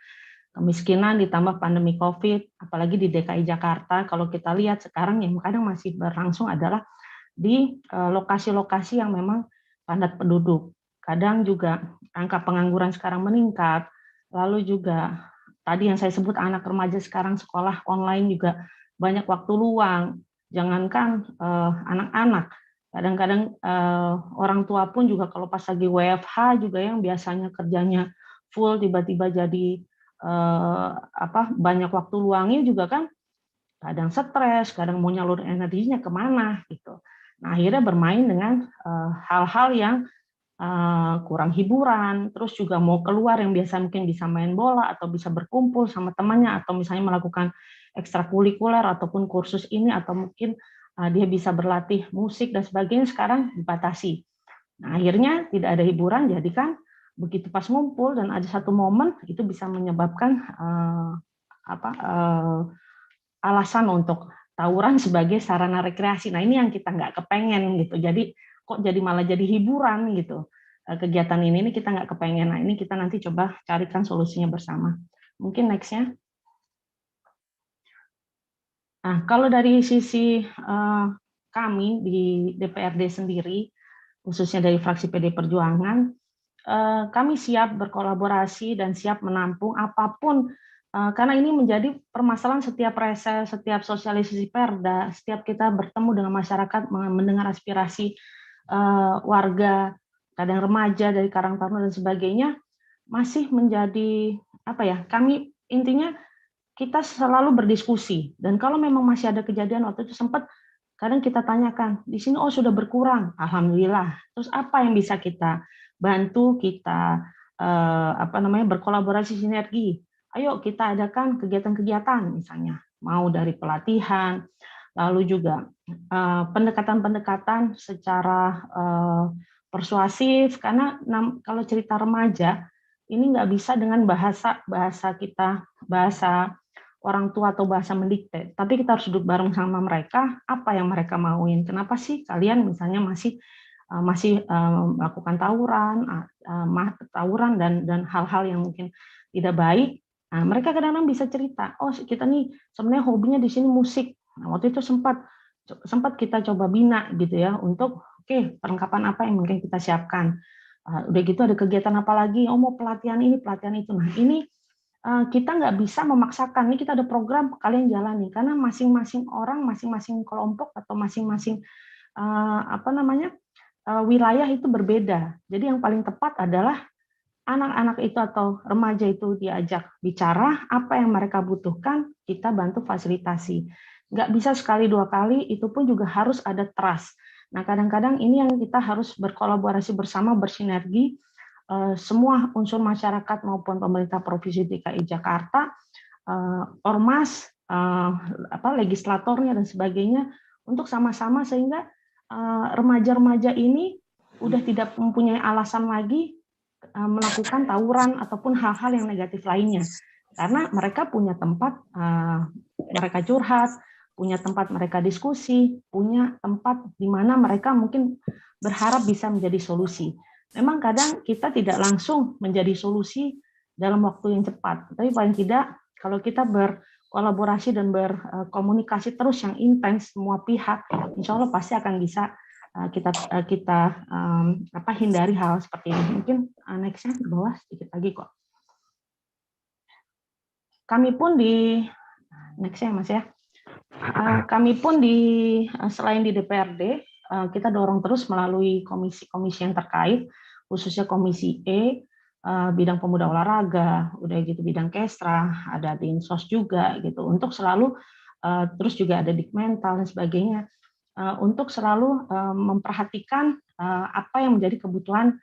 Kemiskinan ditambah pandemi COVID, apalagi di DKI Jakarta, kalau kita lihat sekarang yang kadang masih berlangsung adalah di lokasi-lokasi yang memang padat penduduk. Kadang juga angka pengangguran sekarang meningkat, lalu juga tadi yang saya sebut anak remaja sekarang sekolah online juga banyak waktu luang. Jangankan anak-anak, kadang-kadang orang tua pun juga kalau pas lagi WFH juga yang biasanya kerjanya full tiba-tiba jadi banyak waktu luangnya juga kan kadang stres, kadang mau nyalur energinya kemana gitu. Nah akhirnya bermain dengan hal-hal yang kurang hiburan, terus juga mau keluar yang biasa mungkin bisa main bola atau bisa berkumpul sama temannya atau misalnya melakukan ekstrakurikuler ataupun kursus ini atau mungkin dia bisa berlatih musik dan sebagainya sekarang dibatasi. Nah, akhirnya tidak ada hiburan, jadi kan begitu pas ngumpul dan ada satu momen itu bisa menyebabkan alasan untuk tawuran sebagai sarana rekreasi. Nah ini yang kita nggak kepengen gitu. Jadi kok jadi malah jadi hiburan gitu. Kegiatan ini kita nggak kepengen. Nah ini kita nanti coba carikan solusinya bersama. Mungkin nextnya. Nah kalau dari sisi kami di DPRD sendiri, khususnya dari fraksi PD Perjuangan, kami siap berkolaborasi dan siap menampung apapun karena ini menjadi permasalahan setiap reses, setiap sosialisasi perda, setiap kita bertemu dengan masyarakat, mendengar aspirasi warga, kadang remaja dari Karang Taruna dan sebagainya, masih menjadi kami intinya kita selalu berdiskusi dan kalau memang masih ada kejadian waktu itu sempat kadang kita tanyakan di sini sudah berkurang, alhamdulillah. Terus apa yang bisa kita bantu, kita berkolaborasi sinergi. Ayo kita adakan kegiatan-kegiatan misalnya, mau dari pelatihan, lalu juga pendekatan-pendekatan secara persuasif, karena kalau cerita remaja, ini nggak bisa dengan bahasa kita, bahasa orang tua atau bahasa mendikte, tapi kita harus duduk bareng sama mereka, apa yang mereka mauin, kenapa sih kalian misalnya masih melakukan tawuran dan hal-hal yang mungkin tidak baik. Nah, mereka kadang-kadang bisa cerita, kita nih sebenarnya hobinya di sini musik. Nah, waktu itu sempat kita coba bina gitu ya untuk perlengkapan apa yang mungkin kita siapkan. Udah gitu ada kegiatan apa lagi? Mau pelatihan ini, pelatihan itu. Nah, ini kita nggak bisa memaksakan. Ini kita ada program kalian jalani karena masing-masing orang, masing-masing kelompok atau masing-masing wilayah itu berbeda. Jadi yang paling tepat adalah anak-anak itu atau remaja itu diajak bicara apa yang mereka butuhkan, kita bantu fasilitasi. Nggak bisa sekali dua kali, itu pun juga harus ada trust. Nah kadang-kadang ini yang kita harus berkolaborasi bersama, bersinergi, semua unsur masyarakat maupun pemerintah Provinsi DKI Jakarta, ormas, legislatornya dan sebagainya, untuk sama-sama sehingga remaja-remaja ini udah tidak mempunyai alasan lagi melakukan tawuran ataupun hal-hal yang negatif lainnya, karena mereka punya tempat mereka curhat, punya tempat mereka diskusi, punya tempat di mana mereka mungkin berharap bisa menjadi solusi. Memang kadang kita tidak langsung menjadi solusi dalam waktu yang cepat, tapi paling tidak kalau kita berkolaborasi dan berkomunikasi terus yang intens semua pihak, insya Allah pasti akan bisa kita hindari hal seperti ini. Mungkin next-nya ke bawah sedikit lagi kok. Kami pun di next-nya Mas ya. Kami pun selain di DPRD, kita dorong terus melalui komisi-komisi yang terkait, khususnya Komisi E, bidang pemuda olahraga, udah gitu bidang Kestra, ada Dinsos juga gitu, untuk selalu terus juga ada Dikmental dan sebagainya, untuk selalu memperhatikan apa yang menjadi kebutuhan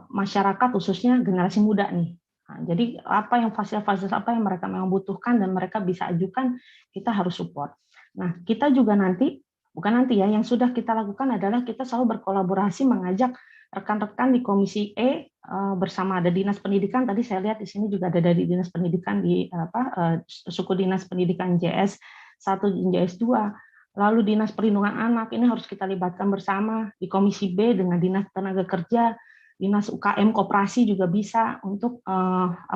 masyarakat khususnya generasi muda nih. Nah, jadi apa yang fasilitas apa yang mereka memang butuhkan dan mereka bisa ajukan, kita harus support. Nah, kita juga yang sudah kita lakukan adalah kita selalu berkolaborasi mengajak rekan-rekan di Komisi E bersama ada Dinas Pendidikan. Tadi saya lihat di sini juga ada dari Dinas Pendidikan di suku Dinas Pendidikan JS 1 dan JS 2. Lalu Dinas Perlindungan Anak ini harus kita libatkan bersama, di Komisi B dengan Dinas Tenaga Kerja, Dinas UKM Koperasi juga bisa untuk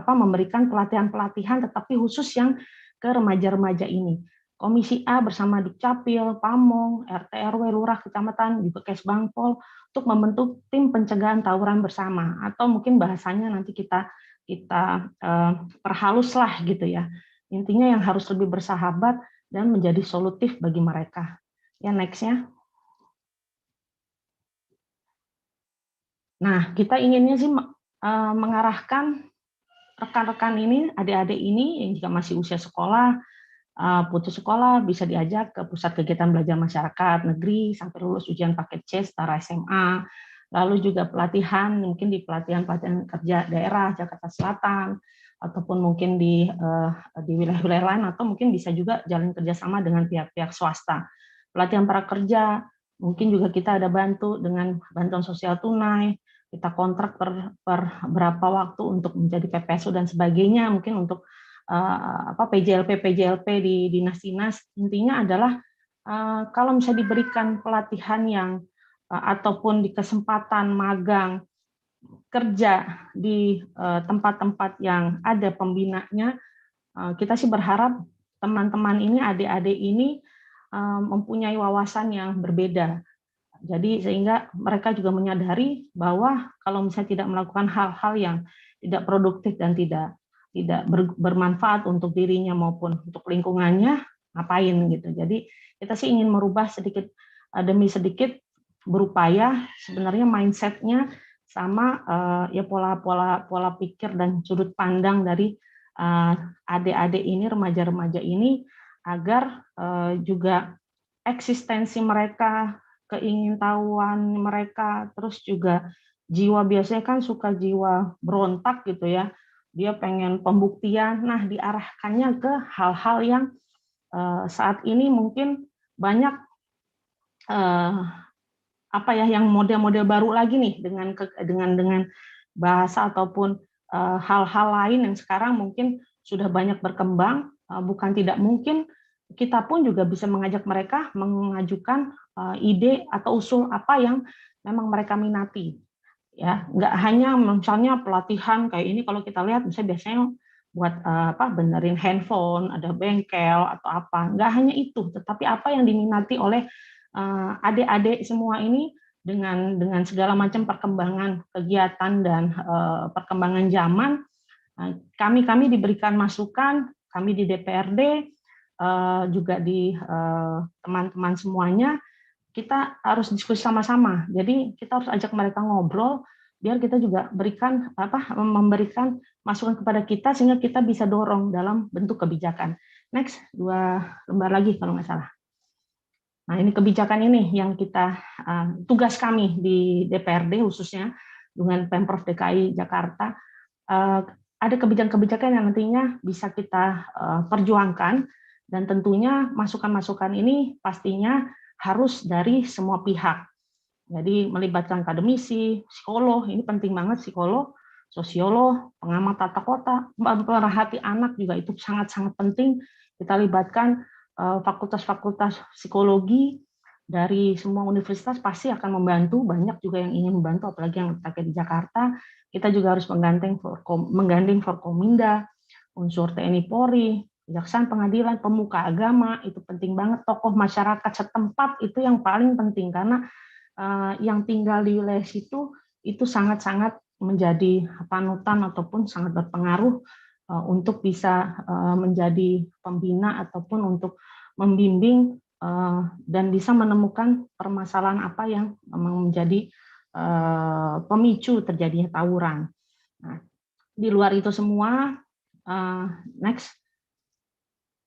memberikan pelatihan-pelatihan tetapi khusus yang ke remaja-remaja ini. Komisi A bersama Dukcapil, Pamong, RT RW, Lurah, Kecamatan, juga Kesbangpol untuk membentuk tim pencegahan tawuran bersama, atau mungkin bahasanya nanti kita perhalus lah gitu ya. Intinya yang harus lebih bersahabat dan menjadi solutif bagi mereka. Ya, next-nya. Nah, kita inginnya sih mengarahkan rekan-rekan ini, adik-adik ini yang juga masih usia sekolah, putus sekolah, bisa diajak ke pusat kegiatan belajar masyarakat negeri sampai lulus ujian paket C setara SMA. Lalu juga pelatihan, mungkin di pelatihan kerja daerah Jakarta Selatan, ataupun mungkin di wilayah-wilayah lain, atau mungkin bisa juga jalan kerjasama dengan pihak-pihak swasta. Pelatihan prakerja, mungkin juga kita ada bantu dengan bantuan sosial tunai, kita kontrak per berapa waktu untuk menjadi PPSU dan sebagainya, mungkin untuk PJLP di dinas-dinas. Intinya adalah kalau misalnya diberikan pelatihan yang ataupun di kesempatan magang kerja di tempat-tempat yang ada pembinanya, kita sih berharap teman-teman ini, adik-adik ini mempunyai wawasan yang berbeda. Jadi sehingga mereka juga menyadari bahwa kalau misalnya tidak melakukan hal-hal yang tidak produktif dan tidak bermanfaat untuk dirinya maupun untuk lingkungannya, ngapain gitu. Jadi kita sih ingin merubah sedikit demi sedikit, berupaya sebenarnya mindset-nya sama ya pola pikir dan sudut pandang dari adik-adik ini, remaja-remaja ini, agar juga eksistensi mereka, keingintahuan mereka, terus juga jiwa, biasanya kan suka jiwa berontak gitu ya, dia pengen pembuktian, nah diarahkannya ke hal-hal yang saat ini mungkin banyak yang model-model baru lagi nih, dengan bahasa ataupun hal-hal lain yang sekarang mungkin sudah banyak berkembang. Bukan tidak mungkin kita pun juga bisa mengajak mereka mengajukan ide atau usul apa yang memang mereka minati, ya. Nggak hanya misalnya pelatihan kayak ini, kalau kita lihat misalnya biasanya buat benerin handphone, ada bengkel atau apa, nggak hanya itu, tetapi apa yang diminati oleh adik-adik semua ini dengan segala macam perkembangan kegiatan dan perkembangan zaman. Kami diberikan masukan, kami di DPRD, juga di teman-teman semuanya, kita harus diskusi sama-sama. Jadi kita harus ajak mereka ngobrol, biar kita juga memberikan masukan kepada kita, sehingga kita bisa dorong dalam bentuk kebijakan. Next, 2 lembar lagi kalau nggak salah. Nah, ini kebijakan ini yang kita tugas kami di DPRD khususnya dengan Pemprov DKI Jakarta. Ada kebijakan-kebijakan yang nantinya bisa kita perjuangkan, dan tentunya masukan-masukan ini pastinya harus dari semua pihak. Jadi melibatkan akademisi, psikolog, ini penting banget, psikolog, sosiolog, pengamat tata kota, pemerhati anak juga itu sangat-sangat penting. Kita libatkan fakultas-fakultas psikologi dari semua universitas, pasti akan membantu. Banyak juga yang ingin membantu, apalagi yang terkait di Jakarta. Kita juga harus menggandeng Forkominda, unsur TNI Polri, kejaksaan, pengadilan, pemuka agama, itu penting banget. Tokoh masyarakat setempat itu yang paling penting, karena yang tinggal di wilayah situ itu sangat-sangat menjadi panutan ataupun sangat berpengaruh untuk bisa menjadi pembina ataupun untuk membimbing dan bisa menemukan permasalahan apa yang memang menjadi pemicu terjadinya tawuran. Nah, di luar itu semua, next,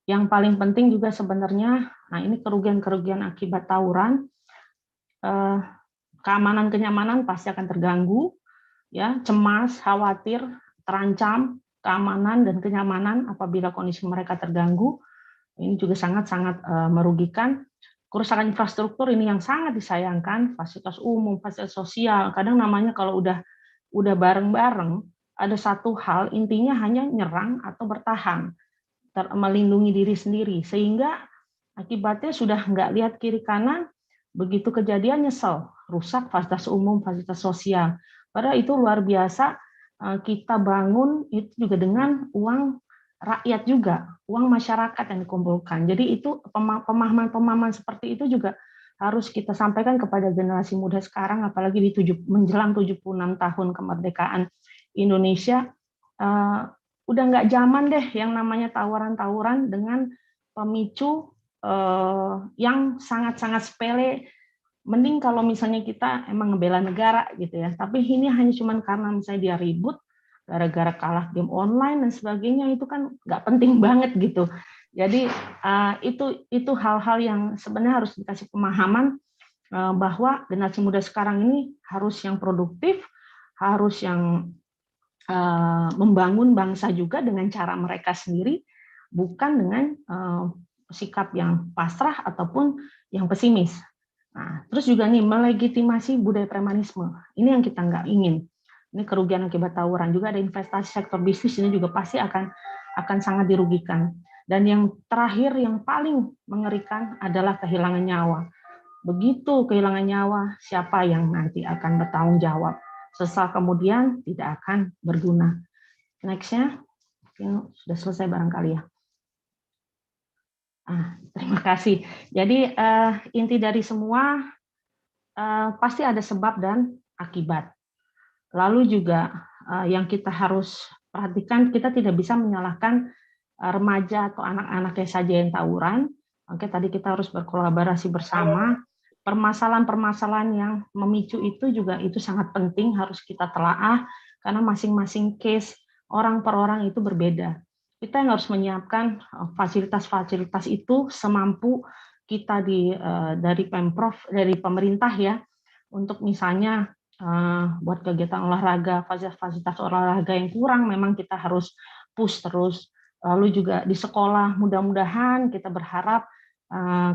yang paling penting juga sebenarnya, nah ini kerugian-kerugian akibat tawuran, keamanan kenyamanan pasti akan terganggu, ya, cemas, khawatir, terancam keamanan dan kenyamanan apabila kondisi mereka terganggu. Ini juga sangat-sangat merugikan. Kerusakan infrastruktur ini yang sangat disayangkan, fasilitas umum, fasilitas sosial. Kadang namanya kalau udah bareng-bareng, ada satu hal, intinya hanya nyerang atau bertahan, melindungi diri sendiri, sehingga akibatnya sudah nggak lihat kiri kanan, begitu kejadian nyesel, rusak fasilitas umum, fasilitas sosial. Padahal itu luar biasa, kita bangun itu juga dengan uang rakyat juga, uang masyarakat yang dikumpulkan. Jadi itu pemahaman-pemahaman seperti itu juga harus kita sampaikan kepada generasi muda sekarang, apalagi di menjelang 76 tahun kemerdekaan Indonesia. Udah nggak zaman deh yang namanya tawuran-tawuran dengan pemicu yang sangat-sangat sepele. Mending kalau misalnya kita emang ngebela negara gitu ya, tapi ini hanya cuman karena misalnya dia ribut gara-gara kalah game online dan sebagainya, itu kan nggak penting banget gitu. Jadi itu hal-hal yang sebenarnya harus dikasih pemahaman bahwa generasi muda sekarang ini harus yang produktif, harus yang membangun bangsa juga dengan cara mereka sendiri, bukan dengan sikap yang pasrah ataupun yang pesimis. Nah, terus juga nih melegitimasi budaya premanisme. Ini yang kita nggak ingin. Ini kerugian akibat tawuran. Juga ada investasi sektor bisnis ini juga pasti akan sangat dirugikan. Dan yang terakhir yang paling mengerikan adalah kehilangan nyawa. Begitu kehilangan nyawa, siapa yang nanti akan bertanggung jawab? Sesal kemudian tidak akan berguna. Next-nya, sudah selesai barangkali ya. Terima kasih. Jadi inti dari semua pasti ada sebab dan akibat. Lalu juga yang kita harus perhatikan, kita tidak bisa menyalahkan remaja atau anak-anaknya saja yang tawuran. Oke, tadi kita harus berkolaborasi bersama. Permasalahan-permasalahan yang memicu itu juga itu sangat penting, harus kita telaah karena masing-masing case orang per orang itu berbeda. Kita yang harus menyiapkan fasilitas-fasilitas itu semampu kita dari Pemprov, dari pemerintah ya, untuk misalnya buat kegiatan olahraga, fasilitas olahraga yang kurang, memang kita harus push terus. Lalu juga di sekolah, mudah-mudahan kita berharap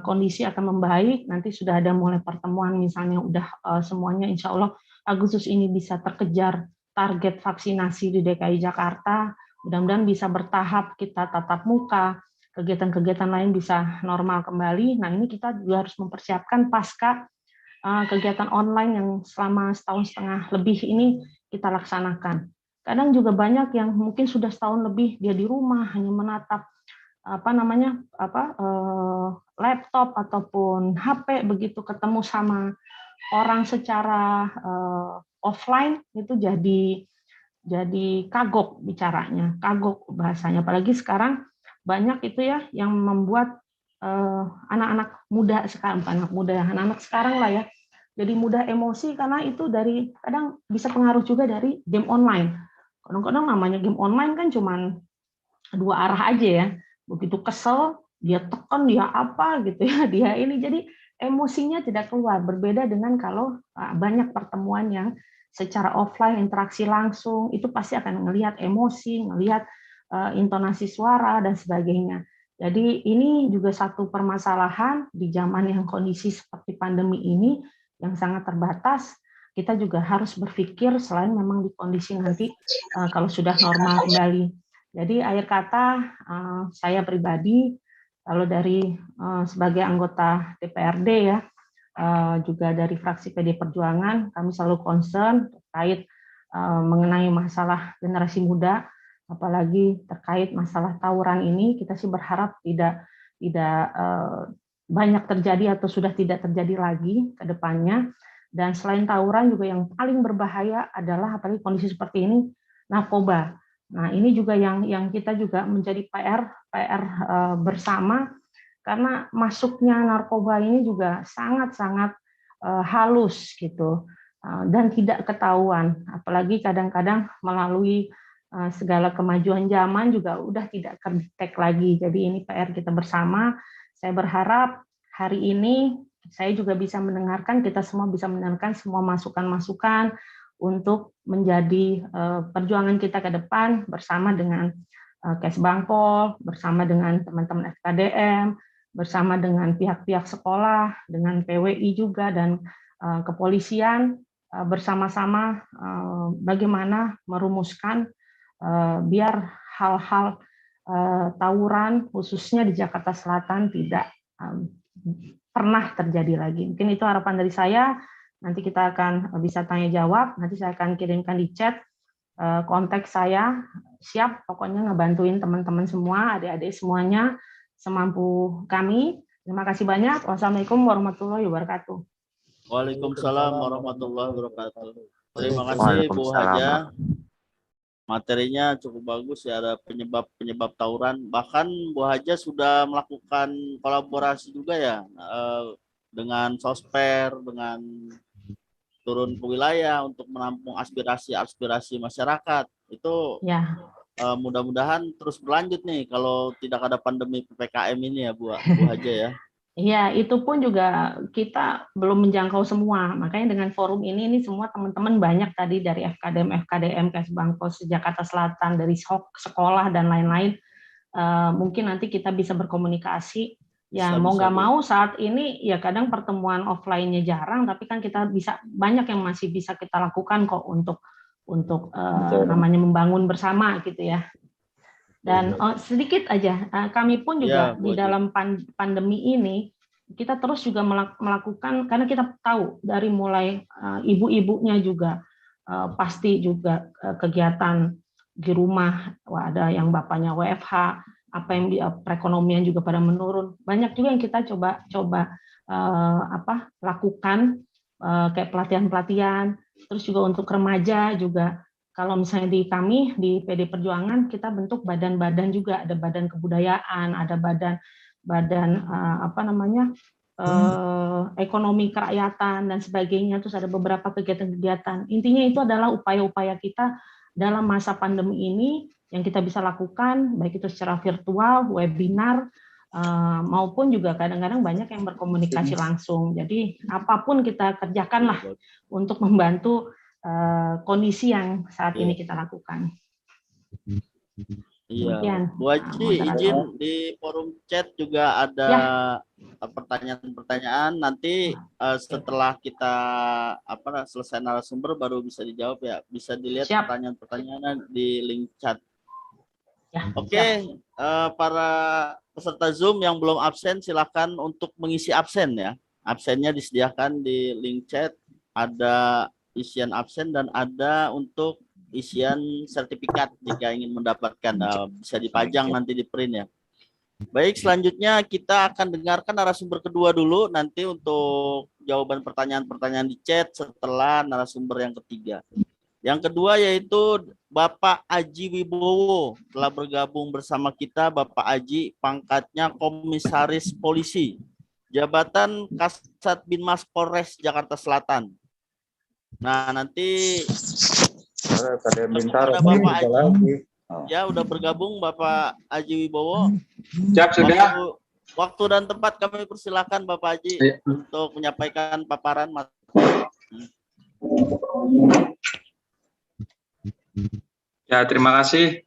kondisi akan membaik. Nanti sudah ada mulai pertemuan, misalnya udah semuanya insya Allah Agustus ini bisa terkejar target vaksinasi di DKI Jakarta. Mudah-mudahan bisa bertahap, kita tatap muka, kegiatan-kegiatan lain bisa normal kembali. Nah, ini kita juga harus mempersiapkan pasca kegiatan online yang selama setahun setengah lebih ini kita laksanakan. Kadang juga banyak yang mungkin sudah setahun lebih dia di rumah hanya menatap laptop ataupun HP, begitu ketemu sama orang secara offline itu jadi kagok bicaranya, kagok bahasanya. Apalagi sekarang banyak itu ya yang membuat anak-anak muda sekarang, bukan anak muda ya, anak-anak sekarang lah ya, jadi mudah emosi karena itu dari kadang bisa pengaruh juga dari game online. Kadang-kadang namanya game online kan cuman dua arah aja ya. Begitu kesel, dia tekan, dia apa gitu ya, dia ini. Jadi emosinya tidak keluar. Berbeda dengan kalau banyak pertemuan yang secara offline, interaksi langsung, itu pasti akan ngelihat emosi, ngelihat intonasi suara, dan sebagainya. Jadi ini juga satu permasalahan di zaman yang kondisi seperti pandemi ini, yang sangat terbatas. Kita juga harus berpikir selain memang di kondisi nanti kalau sudah normal kembali. Jadi akhir kata saya pribadi kalau dari sebagai anggota DPRD ya, juga dari fraksi PD Perjuangan, kami selalu concern terkait mengenai masalah generasi muda, apalagi terkait masalah tawuran ini. Kita sih berharap tidak banyak terjadi atau sudah tidak terjadi lagi ke depannya. Dan selain tawuran juga yang paling berbahaya adalah apalagi kondisi seperti ini, narkoba. Nah, ini juga yang kita juga menjadi PR bersama, karena masuknya narkoba ini juga sangat-sangat halus gitu dan tidak ketahuan. Apalagi kadang-kadang melalui segala kemajuan zaman juga udah tidak terdetek lagi. Jadi ini PR kita bersama. Saya berharap hari ini saya juga bisa mendengarkan, kita semua bisa mendengarkan semua masukan-masukan untuk menjadi perjuangan kita ke depan bersama dengan Kesbangpol, bersama dengan teman-teman FKDM, bersama dengan pihak-pihak sekolah, dengan PWI juga, dan kepolisian, bersama-sama bagaimana merumuskan biar hal-hal tawuran khususnya di Jakarta Selatan tidak pernah terjadi lagi. Mungkin itu harapan dari saya. Nanti kita akan bisa tanya jawab. Nanti saya akan kirimkan di chat kontak saya siap pokoknya ngebantuin teman-teman semua, adik-adik semuanya semampu kami. Terima kasih banyak. Wassalamualaikum warahmatullahi wabarakatuh. Waalaikumsalam warahmatullahi wabarakatuh. Terima kasih Bu Haja. Materinya cukup bagus ya, ada penyebab tawuran. Bahkan Bu Haja sudah melakukan kolaborasi juga ya dengan Sosper, dengan turun ke wilayah untuk menampung aspirasi masyarakat. Itu Ya. Mudah-mudahan terus berlanjut nih kalau tidak ada pandemi PPKM ini ya Bu Haja ya. Iya, itu pun juga kita belum menjangkau semua. Makanya dengan forum ini semua teman-teman banyak tadi dari FKDM, Kesbangpos Jakarta Selatan, dari sekolah dan lain-lain. Mungkin nanti kita bisa berkomunikasi. Ya mau nggak mau saat ini ya kadang pertemuan offline-nya jarang, tapi kan kita bisa banyak yang masih bisa kita lakukan kok untuk namanya membangun bersama gitu ya. Dan sedikit aja, kami pun juga di dalam pandemi ini, kita terus juga melakukan, karena kita tahu dari mulai ibu-ibunya juga pasti juga kegiatan di rumah, ada yang bapaknya WFH, apa yang perekonomian juga pada menurun. Banyak juga yang kita coba lakukan, kayak pelatihan-pelatihan, terus juga untuk remaja juga. Kalau misalnya di kami di PD Perjuangan kita bentuk badan-badan juga, ada badan kebudayaan, ada badan ekonomi kerakyatan dan sebagainya, terus ada beberapa kegiatan-kegiatan. Intinya itu adalah upaya-upaya kita dalam masa pandemi ini yang kita bisa lakukan, baik itu secara virtual, webinar, maupun juga kadang-kadang banyak yang berkomunikasi langsung. Jadi apapun kita kerjakanlah untuk membantu kondisi yang saat ini kita lakukan. Iya, Bu Haji, izin di forum chat juga ada pertanyaan-pertanyaan. Nanti setelah kita selesai narasumber baru bisa dijawab ya. Bisa dilihat pertanyaan-pertanyaannya di link chat. Ya, Oke, para peserta Zoom yang belum absen silakan untuk mengisi absen ya. Absennya disediakan di link chat. Ada isian absen dan ada untuk isian sertifikat jika ingin mendapatkan, bisa dipajang nanti di print ya. Baik, selanjutnya kita akan dengarkan narasumber kedua dulu nanti untuk jawaban pertanyaan-pertanyaan di chat setelah narasumber yang ketiga. Yang kedua yaitu Bapak Aji Wibowo telah bergabung bersama kita. Bapak Aji pangkatnya Komisaris Polisi, jabatan Kasat Binmas Polres Jakarta Selatan. Nah, nanti ada Bapak Aji. Ya, udah bergabung Bapak Aji Wibowo. Siap, sudah. Waktu dan tempat kami persilakan Bapak Aji untuk menyampaikan paparan materi. Ya, terima kasih.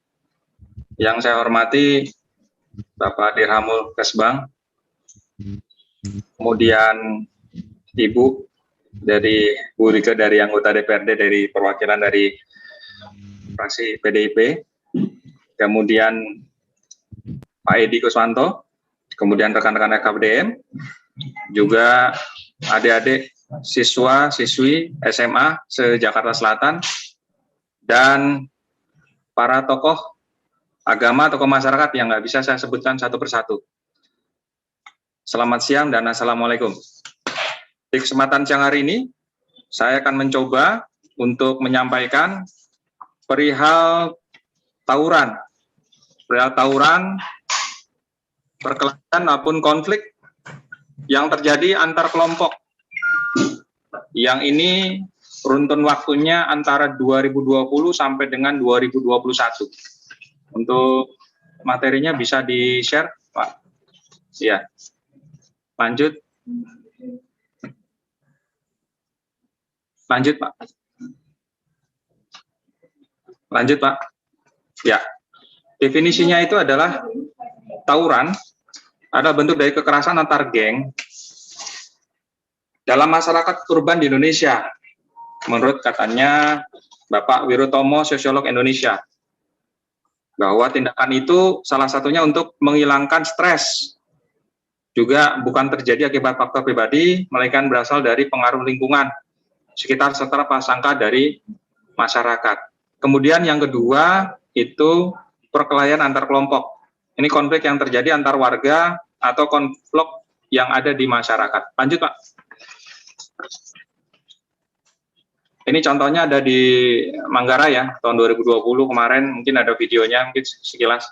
Yang saya hormati Bapak Dirhamul Kesbang, kemudian Ibu dari Bu Rike dari anggota DPRD dari perwakilan dari fraksi PDIP, kemudian Pak Edi Kuswanto, kemudian rekan-rekan FKDM, juga adik-adik siswa-siswi SMA se-Jakarta Selatan, dan para tokoh agama, tokoh masyarakat yang nggak bisa saya sebutkan satu persatu. Selamat siang dan Assalamualaikum. Di kesempatan siang hari ini, saya akan mencoba untuk menyampaikan perihal tawuran, perkelahian maupun konflik yang terjadi antar kelompok. Yang ini runtun waktunya antara 2020 sampai dengan 2021. Untuk materinya bisa di-share, Pak. Ya. Lanjut. Lanjut, Pak. Lanjut, Pak. Ya. Definisinya itu adalah tawuran adalah bentuk dari kekerasan antar geng dalam masyarakat urban di Indonesia. Menurut katanya Bapak Wirotomo, sosiolog Indonesia, bahwa tindakan itu salah satunya untuk menghilangkan stres. Juga bukan terjadi akibat faktor pribadi, melainkan berasal dari pengaruh lingkungan sekitar setelah prasangka dari masyarakat. Kemudian yang kedua, itu perkelahian antar kelompok. Ini konflik yang terjadi antar warga atau konflik yang ada di masyarakat. Lanjut, Pak. Ini contohnya ada di Manggarai ya, tahun 2020 kemarin, mungkin ada videonya, mungkin sekilas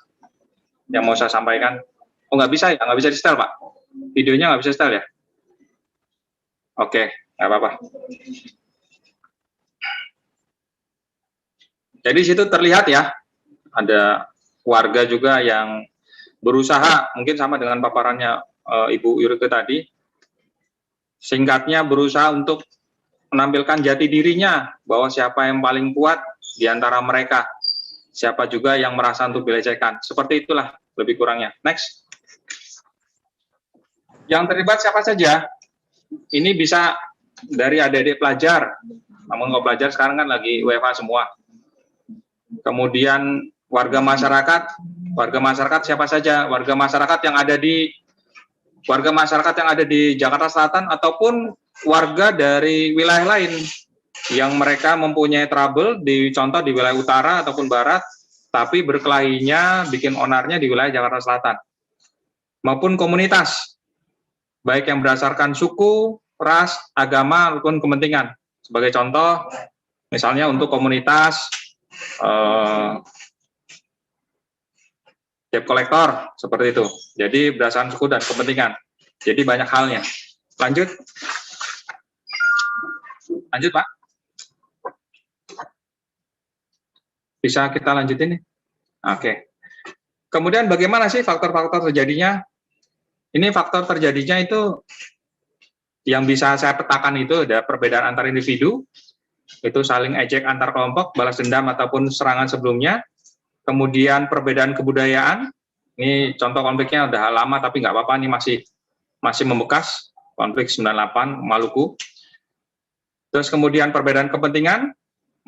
yang mau saya sampaikan. Oh, nggak bisa ya, nggak bisa di-setel, Pak? Videonya nggak bisa di-setel ya? Oke, nggak apa-apa. Jadi di situ terlihat ya, ada warga juga yang berusaha, mungkin sama dengan paparannya Ibu Yurike tadi, singkatnya berusaha untuk menampilkan jati dirinya, bahwa siapa yang paling kuat di antara mereka, siapa juga yang merasa untuk dilecehkan. Seperti itulah lebih kurangnya. Next. Yang terlibat siapa saja? Ini bisa dari adik-adik pelajar, namun kalau pelajar sekarang kan lagi WFH semua. Kemudian warga masyarakat siapa saja? Warga masyarakat yang ada di Jakarta Selatan ataupun warga dari wilayah lain yang mereka mempunyai trouble contoh di wilayah utara ataupun barat, tapi berkelahinya bikin onarnya di wilayah Jakarta Selatan, maupun komunitas, baik yang berdasarkan suku, ras, agama, maupun kepentingan. Sebagai contoh, misalnya untuk komunitas debt collector, seperti itu. Jadi berdasarkan suku dan kepentingan. Jadi banyak halnya. Lanjut, Pak. Bisa kita lanjutin nih? Oke. Kemudian bagaimana sih faktor-faktor terjadinya? Ini faktor terjadinya itu yang bisa saya petakan itu ada perbedaan antar individu, itu saling ejek antar kelompok, balas dendam ataupun serangan sebelumnya. Kemudian perbedaan kebudayaan, ini contoh konfliknya udah lama tapi nggak apa-apa, ini masih membekas, konflik 98 Maluku. Terus kemudian perbedaan kepentingan,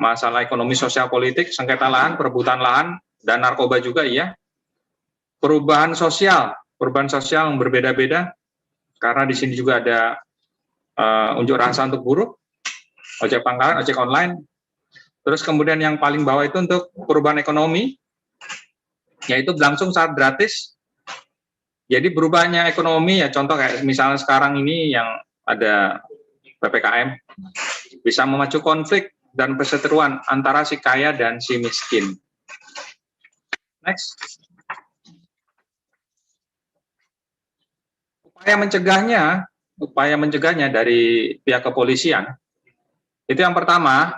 masalah ekonomi sosial politik, sengketa lahan, perebutan lahan, dan narkoba juga iya. Perubahan sosial yang berbeda-beda, karena di sini juga ada unjuk rasa untuk buruh, ojek pangkalan, ojek online. Terus kemudian yang paling bawah itu untuk perubahan ekonomi, yaitu berlangsung saat gratis. Jadi berubahnya ekonomi ya, contoh kayak misalnya sekarang ini yang ada PPKM, bisa memacu konflik dan perseteruan antara si kaya dan si miskin. Next. Upaya mencegahnya dari pihak kepolisian, itu yang pertama,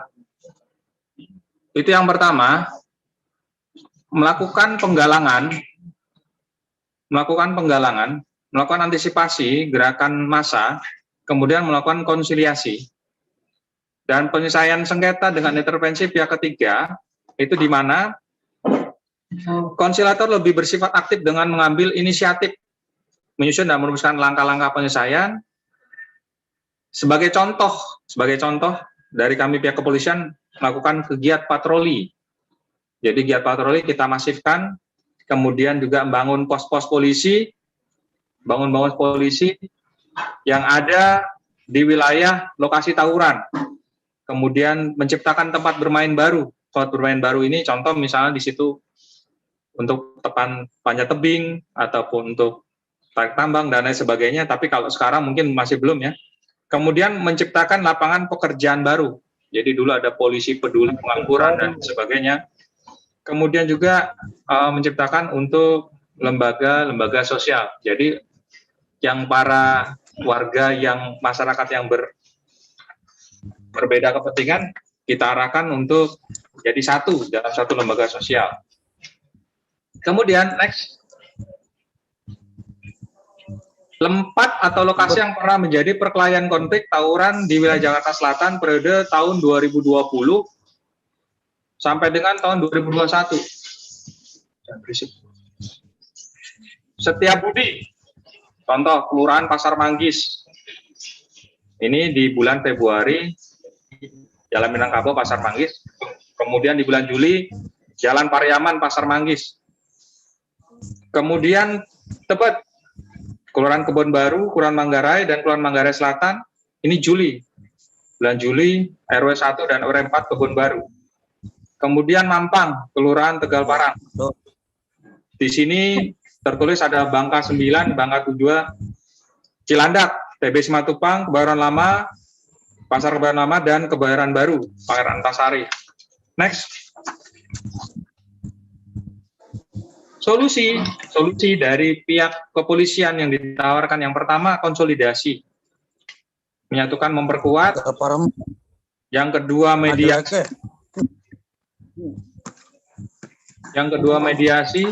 melakukan penggalangan, melakukan antisipasi gerakan massa, kemudian melakukan konsiliasi, dan penyelesaian sengketa dengan intervensi pihak ketiga, itu di mana konsilator lebih bersifat aktif dengan mengambil inisiatif, menyusun dan merumuskan langkah-langkah penyelesaian. Sebagai contoh dari kami pihak kepolisian melakukan kegiatan patroli. Jadi giat patroli kita masifkan, kemudian juga membangun pos-pos polisi, bangun polisi yang ada di wilayah lokasi tawuran. Kemudian menciptakan tempat bermain baru. Tempat bermain baru ini contoh misalnya di situ untuk tepan panjat tebing ataupun untuk tarik tambang dan lain sebagainya, tapi kalau sekarang mungkin masih belum ya. Kemudian menciptakan lapangan pekerjaan baru. Jadi dulu ada polisi peduli pengangguran dan sebagainya. Kemudian juga menciptakan untuk lembaga sosial. Jadi yang para warga yang masyarakat yang berbeda kepentingan kita arahkan untuk jadi satu dalam satu lembaga sosial. Kemudian next. Tempat atau lokasi yang pernah menjadi perkelahian konflik tawuran di wilayah Jakarta Selatan periode tahun 2020 sampai dengan tahun 2021. Setiabudi, contoh Kelurahan Pasar Manggis. Ini di bulan Februari, Jalan Minangkabau Pasar Manggis. Kemudian di bulan Juli, Jalan Pariaman Pasar Manggis. Kemudian Tebet, Kelurahan Kebon Baru, Kelurahan Manggarai, dan Kelurahan Manggarai Selatan, ini Juli. Bulan Juli, RW 1 dan RW 4 Kebon Baru. kemudian Mampang, Kelurahan Tegal Parang. Di sini tertulis ada Bangka 9, Bangka 2, Cilandak, TB Simatupang, Kebayoran Lama, Pasar Kebayoran Lama, dan Kebayoran Baru, Pangeran Antasari. Next. Solusi dari pihak kepolisian yang ditawarkan yang pertama konsolidasi, menyatukan, memperkuat. Yang kedua mediasi. Yang kedua mediasi,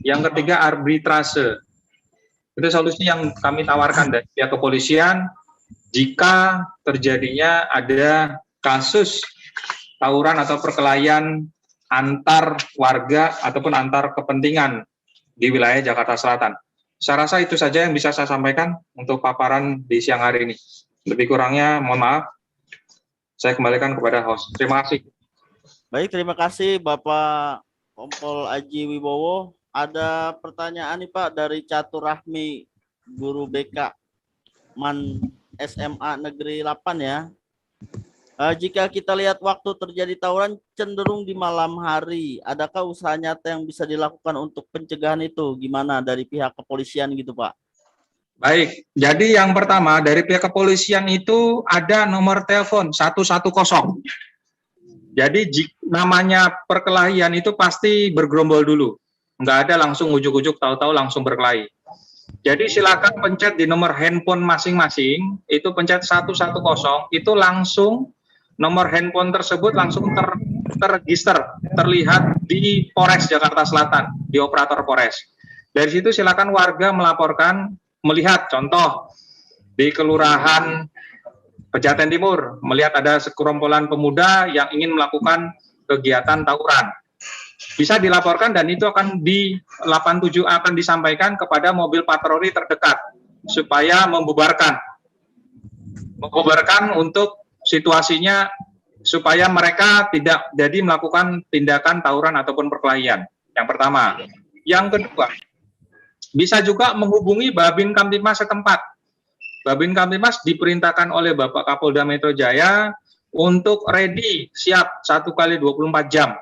yang ketiga arbitrase. Itu solusi yang kami tawarkan dari pihak kepolisian jika terjadinya ada kasus tawuran atau perkelahian antar warga ataupun antar kepentingan di wilayah Jakarta Selatan. Saya rasa itu saja yang bisa saya sampaikan untuk paparan di siang hari ini. Lebih kurangnya mohon maaf. Saya kembalikan kepada host. Terima kasih. Baik, terima kasih Bapak Kompol Aji Wibowo. Ada pertanyaan nih Pak dari Catur Rahmi, guru BK Man SMA Negeri 8 ya. Jika kita lihat waktu terjadi tawuran cenderung di malam hari, adakah usaha nyata yang bisa dilakukan untuk pencegahan itu? Gimana dari pihak kepolisian gitu Pak? Baik, jadi yang pertama dari pihak kepolisian itu ada nomor telepon 110. Jadi namanya perkelahian itu pasti bergerombol dulu. Nggak ada langsung ujuk-ujuk tahu-tahu langsung berkelahi. Jadi silakan pencet di nomor handphone masing-masing, itu pencet 110, itu langsung nomor handphone tersebut langsung terregister, terlihat di Polres Jakarta Selatan, di operator Polres. Dari situ silakan warga melaporkan, melihat contoh di Kelurahan Pejaten Timur, melihat ada segerombolan pemuda yang ingin melakukan kegiatan tawuran. Bisa dilaporkan dan itu akan di 87 akan disampaikan kepada mobil patroli terdekat supaya membubarkan untuk situasinya supaya mereka tidak jadi melakukan tindakan tawuran ataupun perkelahian. Yang pertama. Yang kedua, bisa juga menghubungi Babin Kamtibmas setempat. Babin Kamtibmas diperintahkan oleh Bapak Kapolda Metro Jaya untuk ready, siap 1 kali 24 jam.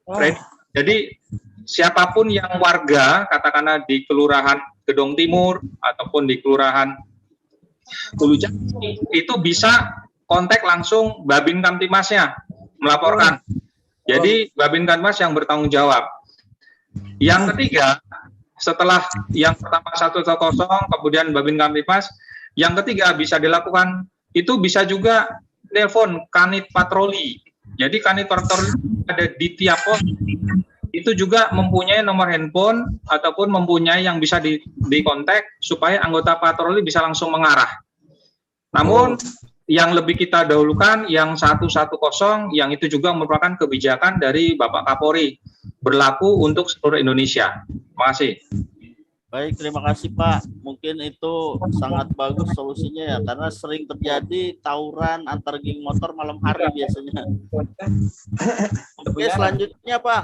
Ready. Jadi siapapun yang warga, katakanlah di Kelurahan Gedong Timur ataupun di Kelurahan Hulu Jati, itu bisa kontak langsung Babin Kamtibmasnya, melaporkan. Jadi Babin Kamtibmas yang bertanggung jawab. Yang ketiga, setelah yang pertama 110, kemudian Babin Kamtibmas, yang ketiga bisa dilakukan, itu bisa juga telepon kanit patroli. Jadi kanit patroli ada di tiap pos, itu juga mempunyai nomor handphone ataupun mempunyai yang bisa dikontak supaya anggota patroli bisa langsung mengarah. Namun yang lebih kita dahulukan yang 110, yang itu juga merupakan kebijakan dari Bapak Kapolri, berlaku untuk seluruh Indonesia. Terima kasih. Baik, terima kasih Pak. Mungkin itu sangat bagus solusinya ya, karena sering terjadi tawuran antar geng motor malam hari biasanya. Oke, selanjutnya Pak,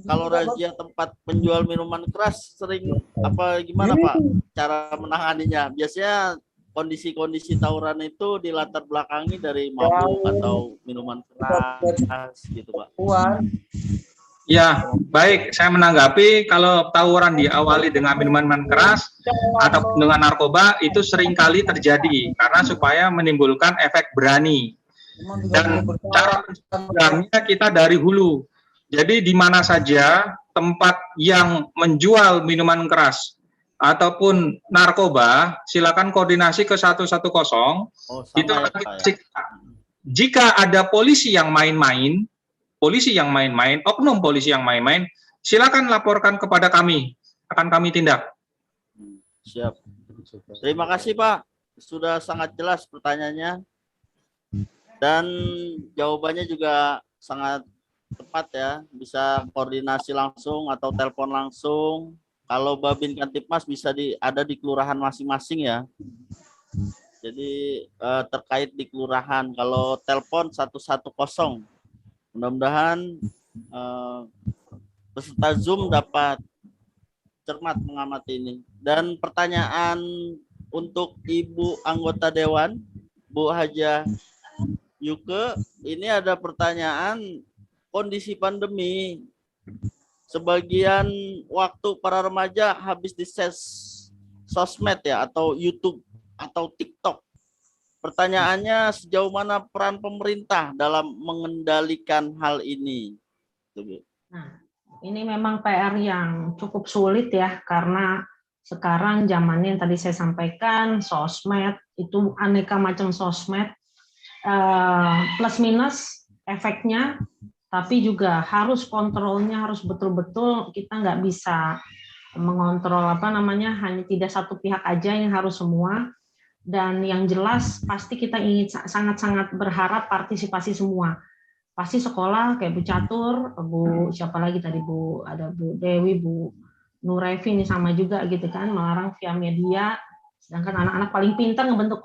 kalau razia tempat penjual minuman keras sering apa gimana Pak cara menanganinya? Biasanya kondisi-kondisi tawuran itu dilatar belakangi dari mabuk atau minuman keras gitu Pak. Ya, baik. Saya menanggapi kalau tawuran diawali dengan minuman keras atau dengan narkoba itu seringkali terjadi karena supaya menimbulkan efek berani. Dan cara mencegahnya kita dari hulu. Jadi di mana saja tempat yang menjual minuman keras ataupun narkoba, silakan koordinasi ke 110. Itu akan kita. Jika ada polisi yang main-main, oknum polisi yang main-main, silakan laporkan kepada kami, akan kami tindak. Siap. Terima kasih Pak, sudah sangat jelas pertanyaannya dan jawabannya juga sangat tepat ya, bisa koordinasi langsung atau telepon langsung. Kalau Babin Kamtibmas bisa ada di kelurahan masing-masing ya. Jadi terkait di kelurahan, kalau telepon 110. Mudah-mudahan peserta Zoom dapat cermat mengamati ini. Dan pertanyaan untuk Ibu anggota Dewan, Bu Hajah Yuke, ini ada pertanyaan kondisi pandemi. Sebagian waktu para remaja habis di sosmed ya, atau YouTube atau TikTok. Pertanyaannya, sejauh mana peran pemerintah dalam mengendalikan hal ini? Nah, ini memang PR yang cukup sulit ya, karena sekarang zamannya yang tadi saya sampaikan, sosmed, itu aneka macam sosmed, plus minus efeknya, tapi juga harus kontrolnya, harus betul-betul kita nggak bisa mengontrol hanya tidak satu pihak aja yang harus semua. Dan yang jelas pasti kita ingin sangat-sangat berharap partisipasi semua. Pasti sekolah kayak Bu Catur, Bu siapa lagi tadi ada Bu Dewi, Bu Nurevi ini sama juga gitu kan, melarang via media. Sedangkan anak-anak paling pintar ngebentuk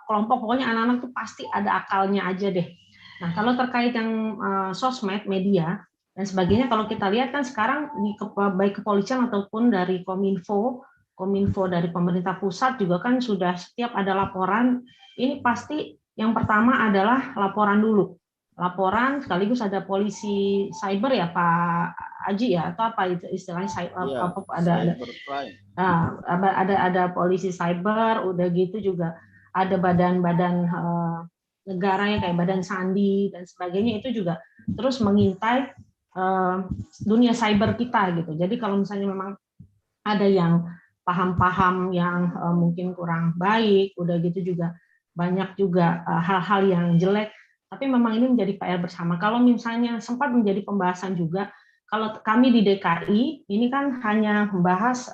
kelompok, pokoknya anak-anak tuh pasti ada akalnya aja deh. Nah, kalau terkait yang sosmed, media, dan sebagainya, kalau kita lihat kan sekarang baik kepolisian ataupun dari Kominfo dari pemerintah pusat juga kan sudah setiap ada laporan, ini pasti yang pertama adalah laporan dulu. Laporan sekaligus ada polisi cyber ya Pak Aji ya, atau apa itu istilahnya ada polisi cyber, udah gitu juga ada badan-badan negara ya kayak Badan Sandi dan sebagainya, itu juga terus mengintai dunia cyber kita gitu. Jadi kalau misalnya memang ada yang paham-paham yang mungkin kurang baik, udah gitu juga banyak juga hal-hal yang jelek, tapi memang ini menjadi PR bersama. Kalau misalnya sempat menjadi pembahasan juga, kalau kami di DKI ini kan hanya membahas,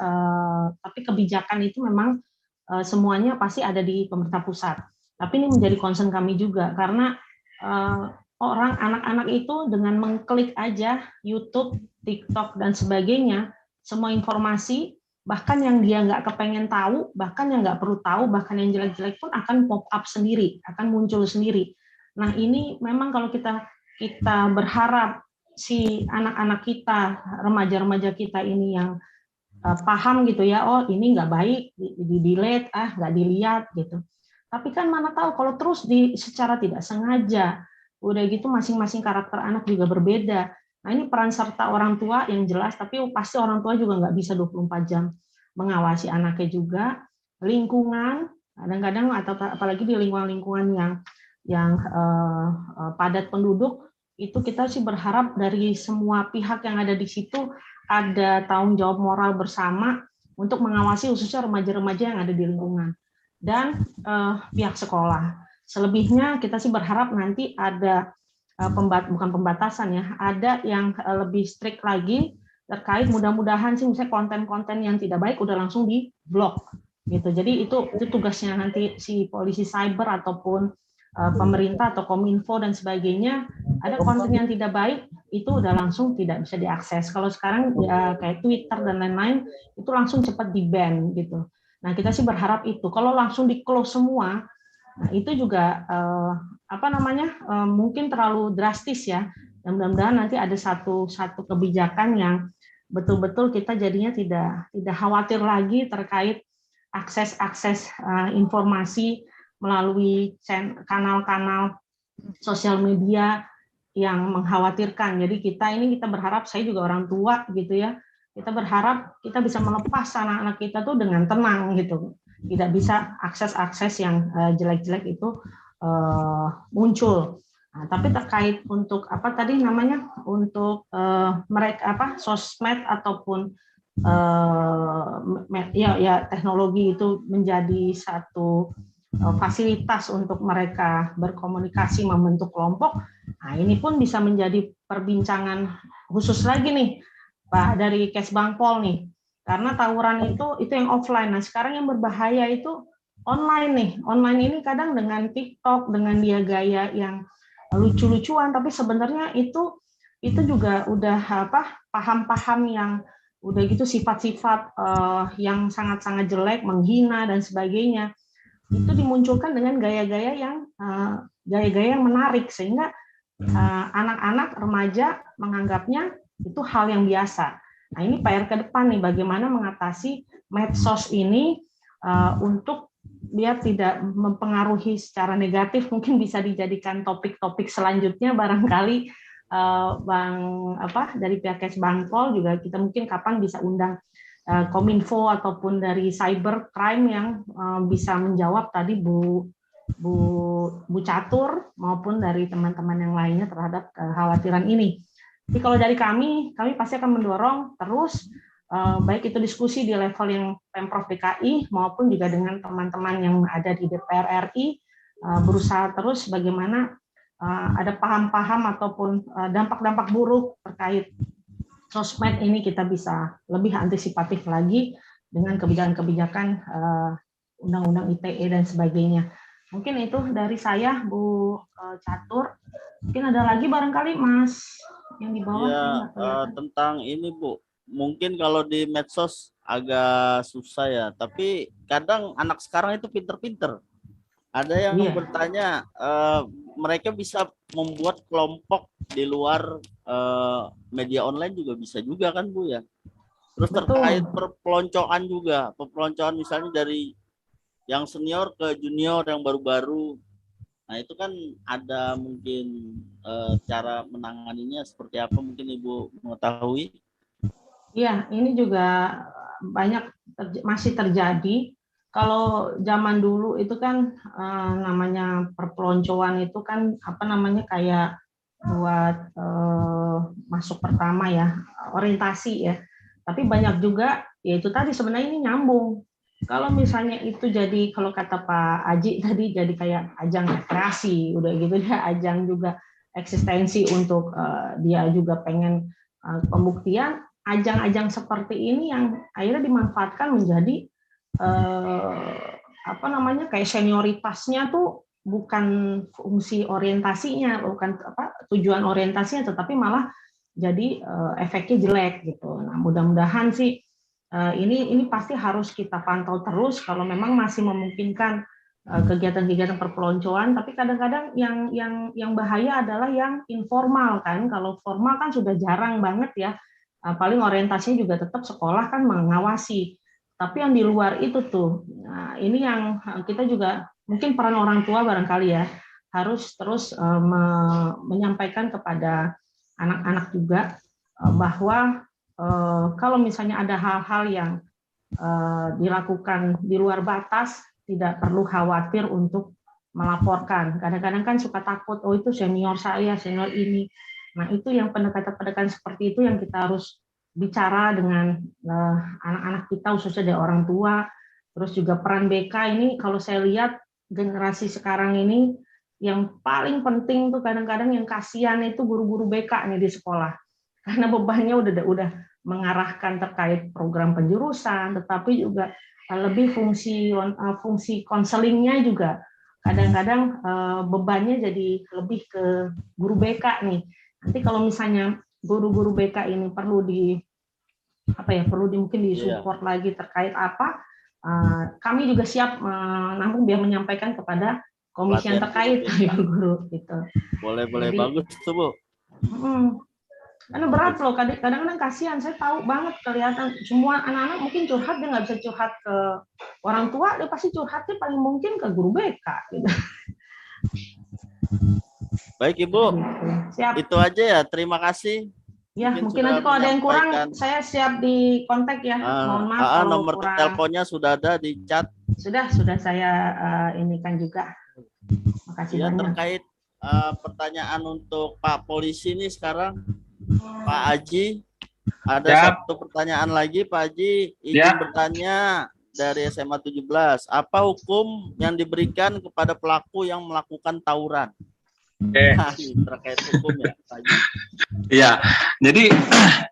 tapi kebijakan itu memang semuanya pasti ada di pemerintah pusat. Tapi ini menjadi concern kami juga, karena anak-anak itu dengan mengklik aja YouTube, TikTok, dan sebagainya, semua informasi, bahkan yang dia nggak kepengen tahu, bahkan yang nggak perlu tahu, bahkan yang jelek-jelek pun akan pop up sendiri, akan muncul sendiri. Nah ini memang kalau kita berharap si anak-anak kita, remaja-remaja kita ini yang paham gitu ya, oh ini nggak baik, di-delete, nggak dilihat gitu. Tapi kan mana tahu kalau terus secara tidak sengaja, udah gitu masing-masing karakter anak juga berbeda. Nah ini peran serta orang tua yang jelas, tapi pasti orang tua juga nggak bisa 24 jam mengawasi anaknya juga. Lingkungan, kadang-kadang atau apalagi di lingkungan-lingkungan yang padat penduduk, itu kita sih berharap dari semua pihak yang ada di situ ada tanggung jawab moral bersama untuk mengawasi khususnya remaja-remaja yang ada di lingkungan. Dan pihak sekolah. Selebihnya kita sih berharap nanti ada bukan pembatasan ya, ada yang lebih strict lagi terkait, mudah-mudahan sih misalnya konten-konten yang tidak baik udah langsung di blok gitu. Jadi itu tugasnya nanti si polisi cyber ataupun pemerintah atau Kominfo dan sebagainya, ada konten yang tidak baik itu udah langsung tidak bisa diakses. Kalau sekarang ya, kayak Twitter dan lain-lain itu langsung cepat di-ban gitu. Nah, kita sih berharap itu. Kalau langsung di-close semua, nah itu juga mungkin terlalu drastis ya. Dan mudah-mudahan nanti ada satu kebijakan yang betul-betul kita jadinya tidak khawatir lagi terkait akses informasi melalui kanal-kanal sosial media yang mengkhawatirkan. Jadi kita berharap, saya juga orang tua gitu ya, kita berharap kita bisa melepas anak-anak kita tuh dengan tenang gitu, tidak bisa akses-akses yang jelek-jelek itu muncul. Nah, tapi terkait untuk untuk mereka sosmed ataupun teknologi itu menjadi satu fasilitas untuk mereka berkomunikasi, membentuk kelompok. Nah, ini pun bisa menjadi perbincangan khusus lagi nih Pak dari Kesbangpol nih, karena tawuran itu yang offline. Nah sekarang yang berbahaya itu online nih. Online ini kadang dengan TikTok, dengan dia gaya yang lucu-lucuan, tapi sebenarnya itu juga udah paham-paham yang udah gitu sifat-sifat yang sangat-sangat jelek, menghina dan sebagainya. Itu dimunculkan dengan gaya-gaya yang menarik, sehingga anak-anak remaja menganggapnya itu hal yang biasa. Nah ini PR ke depan nih, bagaimana mengatasi medsos ini untuk biar tidak mempengaruhi secara negatif, mungkin bisa dijadikan topik-topik selanjutnya barangkali Bang dari pihak Kesbangpol juga kita mungkin kapan bisa undang Kominfo ataupun dari cybercrime yang bisa menjawab tadi Bu Catur maupun dari teman-teman yang lainnya terhadap kekhawatiran ini. Jadi kalau dari kami pasti akan mendorong terus baik itu diskusi di level yang Pemprov DKI maupun juga dengan teman-teman yang ada di DPR RI berusaha terus bagaimana ada paham-paham ataupun dampak-dampak buruk terkait sosmed ini kita bisa lebih antisipatif lagi dengan kebijakan-kebijakan undang-undang ITE dan sebagainya. Mungkin itu dari saya, Bu Catur. Mungkin ada lagi barangkali Mas yang di bawah. Ya, tentang ini Bu, mungkin kalau di medsos agak susah ya, tapi kadang anak sekarang itu pinter-pinter. Ada yang bertanya, mereka bisa membuat kelompok di luar media online juga bisa juga kan Bu ya. Terus terkait perpeloncoan juga, perpeloncoan misalnya dari yang senior ke junior yang baru-baru. Nah itu kan ada mungkin cara menanganinya seperti apa mungkin Ibu mengetahui? Iya, ini juga banyak masih terjadi. Kalau zaman dulu itu kan namanya perpeloncoan itu kan kayak buat masuk pertama ya, orientasi ya. Tapi banyak juga ya itu tadi sebenarnya ini nyambung. Kalau misalnya itu jadi kalau kata Pak Aji tadi jadi kayak ajang rekreasi, udah gitu ya ajang juga eksistensi untuk dia juga pengen pembuktian. Ajang-ajang seperti ini yang akhirnya dimanfaatkan menjadi kayak senioritasnya tuh bukan fungsi orientasinya, bukan tujuan orientasinya, tetapi malah jadi efeknya jelek gitu. Nah, mudah-mudahan sih ini pasti harus kita pantau terus kalau memang masih memungkinkan kegiatan-kegiatan perpeloncoan, tapi kadang-kadang yang bahaya adalah yang informal kan. Kalau formal kan sudah jarang banget ya. Paling orientasinya juga tetap sekolah kan mengawasi. Tapi yang di luar itu tuh, nah ini yang kita juga mungkin peran orang tua barangkali ya harus terus menyampaikan kepada anak-anak juga bahwa kalau misalnya ada hal-hal yang dilakukan di luar batas, tidak perlu khawatir untuk melaporkan. Kadang-kadang kan suka takut, oh itu senior saya, senior ini. Nah itu yang pendekatan-pendekatan seperti itu yang kita harus bicara dengan anak-anak kita, khususnya dari orang tua. Terus juga peran BK ini kalau saya lihat generasi sekarang ini yang paling penting tuh kadang-kadang yang kasihan itu guru-guru BK nih di sekolah, karena bebannya udah mengarahkan terkait program penjurusan, tetapi juga lebih fungsi konselingnya juga kadang-kadang bebannya jadi lebih ke guru BK nih. Nanti kalau misalnya guru-guru BK ini perlu mungkin disupport lagi terkait apa, kami juga siap menampung biar menyampaikan kepada komisi yang terkait guru gitu. Boleh bagus tuh Bu. Karena berat loh, kadang-kadang kasihan, saya tahu banget kelihatan semua anak-anak mungkin curhat, dia nggak bisa curhat ke orang tua, dia pasti curhatnya paling mungkin ke guru BK gitu. Baik Ibu, siap. Itu aja ya, terima kasih. Ya, mungkin nanti kalau ada yang kurang, saya siap di kontak ya. Mohon maaf kalau nomor kurang. teleponnya sudah ada di chat. Sudah saya inikan juga. Makasih banyak. Terkait pertanyaan untuk Pak Polisi ini sekarang, Pak Aji, ada satu pertanyaan lagi Pak Aji, izin bertanya dari SMA 17. Apa hukum yang diberikan kepada pelaku yang melakukan tawuran? Terkait hukum ya Pak Aji. Iya, jadi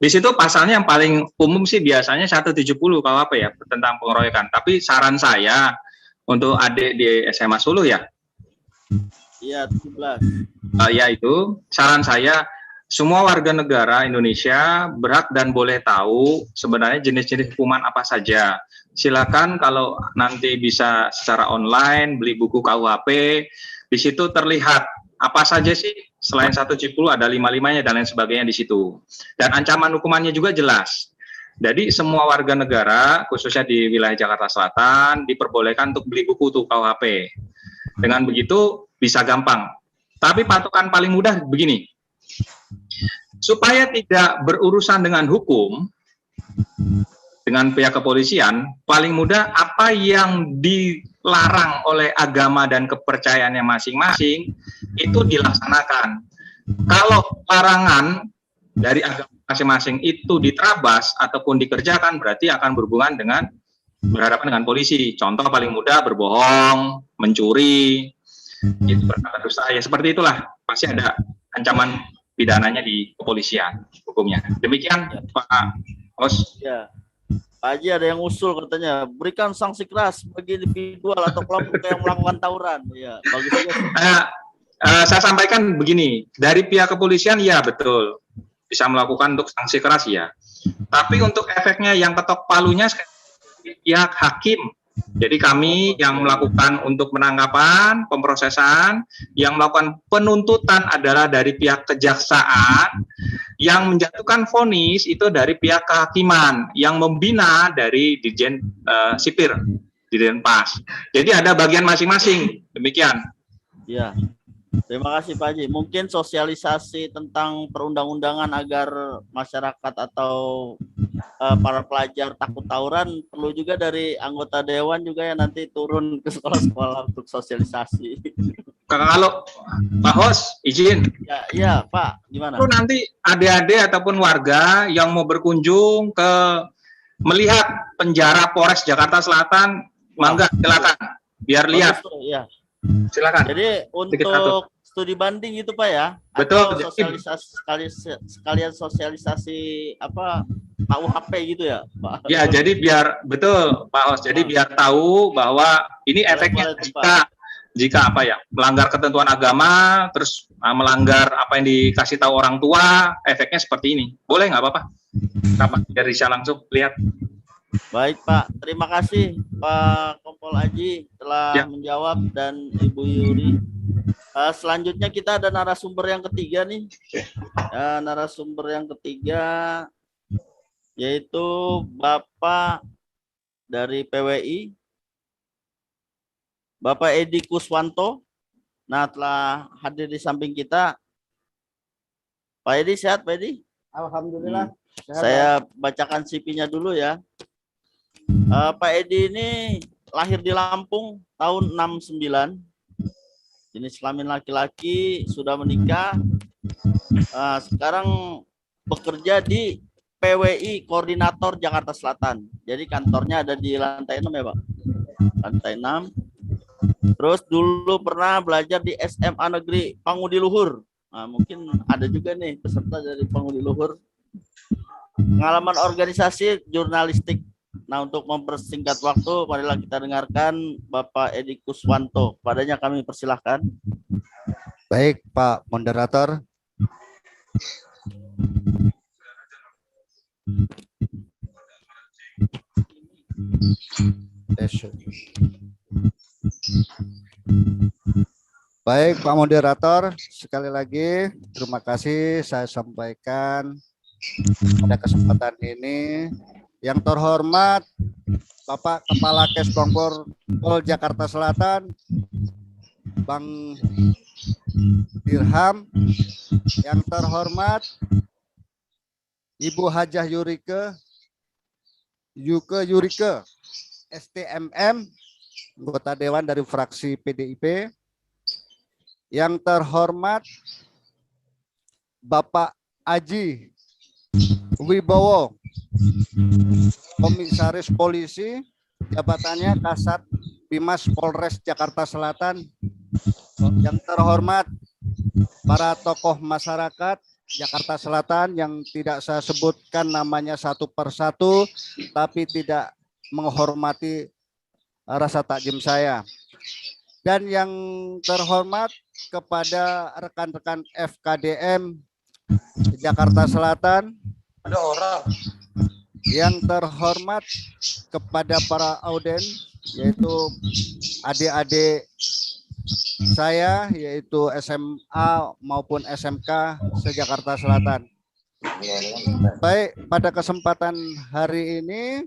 di situ pasalnya yang paling umum sih biasanya 170 KUHP ya tentang pengeroyokan. Tapi saran saya untuk adik di SMA Sulu ya. Iya 17. Ya itu saran saya semua warga negara Indonesia berhak dan boleh tahu sebenarnya jenis-jenis hukuman apa saja. Silakan kalau nanti bisa secara online beli buku KUHP, di situ terlihat apa saja sih selain 170 ada 55-nya dan lain sebagainya di situ. Dan ancaman hukumannya juga jelas. Jadi semua warga negara, khususnya di wilayah Jakarta Selatan, diperbolehkan untuk beli buku tuh KUHP. Dengan begitu bisa gampang. Tapi patokan paling mudah begini, supaya tidak berurusan dengan hukum, dengan pihak kepolisian, paling mudah apa yang dilarang oleh agama dan kepercayaannya masing-masing, itu dilaksanakan. Kalau larangan dari agama masing-masing itu diterabas ataupun dikerjakan, berarti akan berhubungan dengan berhadapan dengan polisi. Contoh paling mudah berbohong, mencuri, itu perkara dosa. Ya seperti itulah, pasti ada ancaman pidananya di kepolisian hukumnya. Demikian Pak Os. Ya. Pak Haji ada yang usul katanya berikan sanksi keras bagi individual atau kelompok yang melakukan tawuran. Ya, bagus juga. Saya sampaikan begini, dari pihak kepolisian ya betul bisa melakukan untuk sanksi keras ya. Tapi untuk efeknya yang ketok palunya pihak hakim. Jadi kami yang melakukan untuk penangkapan, pemrosesan, yang melakukan penuntutan adalah dari pihak kejaksaan, yang menjatuhkan vonis itu dari pihak kehakiman, yang membina dari Dirjen Sipir, Dirjen Pas. Jadi ada bagian masing-masing. Demikian. Ya. Terima kasih Pak Haji. Mungkin sosialisasi tentang perundang-undangan agar masyarakat atau para pelajar takut tawuran perlu juga dari anggota dewan juga yang nanti turun ke sekolah-sekolah untuk sosialisasi. Kalau Pak Hos izin. Ya Pak, gimana? Itu nanti adik-adik ataupun warga yang mau berkunjung ke melihat penjara Polres Jakarta Selatan, mangga silakan biar lihat. Ya. Silakan. Jadi untuk studi banding itu Pak ya? Betul. Atau sosialisasi sekalian sosialisasi apa KUHP gitu ya Pak? Ya, jadi biar betul Pak Hos. Jadi biar tahu bahwa ini efeknya jika apa ya melanggar ketentuan agama, terus melanggar apa yang dikasih tahu orang tua, efeknya seperti ini. Boleh nggak apa-apa? Kapan biar bisa langsung lihat. Baik Pak, terima kasih Pak Kompol Haji telah menjawab dan Ibu Yuri. Selanjutnya kita ada narasumber yang ketiga nih. Narasumber yang ketiga yaitu Bapak dari PWI, Bapak Edi Kuswanto. Nah, telah hadir di samping kita. Pak Edi, sehat Pak Edi? Alhamdulillah. Saya bacakan CV-nya dulu ya. Pak Edi ini lahir di Lampung tahun 69. Jenis kelamin laki-laki, sudah menikah. Sekarang bekerja di PWI Koordinator Jakarta Selatan. Jadi kantornya ada di lantai 6 ya Pak? Lantai 6. Terus dulu pernah belajar di SMA Negeri Pangudi Luhur. Nah, mungkin ada juga nih peserta dari Pangudi Luhur. Pengalaman organisasi jurnalistik. Nah, untuk mempersingkat waktu, marilah kita dengarkan Bapak Edi Kuswanto. Padanya kami persilahkan. Baik, Pak Moderator. Baik, Pak Moderator. Sekali lagi, terima kasih saya sampaikan pada kesempatan ini. Yang terhormat Bapak Kepala Keskompor Pol Jakarta Selatan, Bang Dirham. Yang terhormat Ibu Hajah Yurike STMM, anggota Dewan dari fraksi PDIP. Yang terhormat Bapak Aji Wibowo, Komisaris Polisi, jabatannya Kasat Bimas Polres Jakarta Selatan. Yang terhormat para tokoh masyarakat Jakarta Selatan yang tidak saya sebutkan namanya satu persatu, tapi tidak menghormati rasa takjim saya. Dan yang terhormat kepada rekan-rekan FKDM Jakarta Selatan. Ada orang. Yang terhormat kepada para auden, yaitu adik-adik saya, yaitu SMA maupun SMK se-Jakarta Selatan. Baik, pada kesempatan hari ini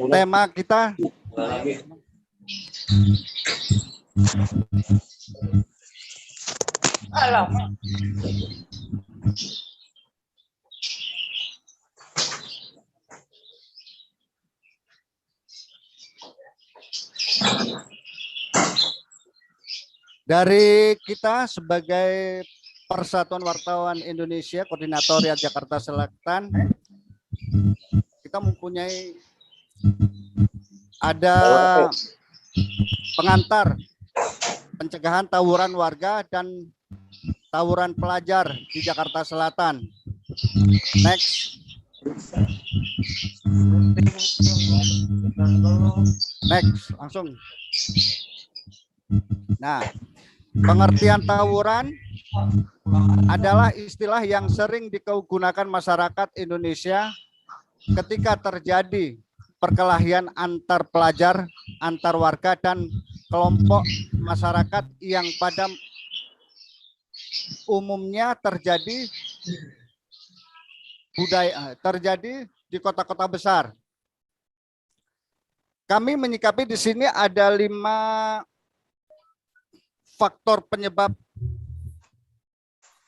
tema kita dari kita sebagai Persatuan Wartawan Indonesia, Koordinatoriat Jakarta Selatan, kita mempunyai ada pengantar pencegahan tawuran warga dan tawuran pelajar di Jakarta Selatan. Next. Next, langsung. Nah, pengertian tawuran adalah istilah yang sering digunakan masyarakat Indonesia ketika terjadi perkelahian antar pelajar, antar warga, dan kelompok masyarakat yang pada umumnya terjadi di kota-kota besar. Kami menyikapi di sini ada 5 faktor penyebab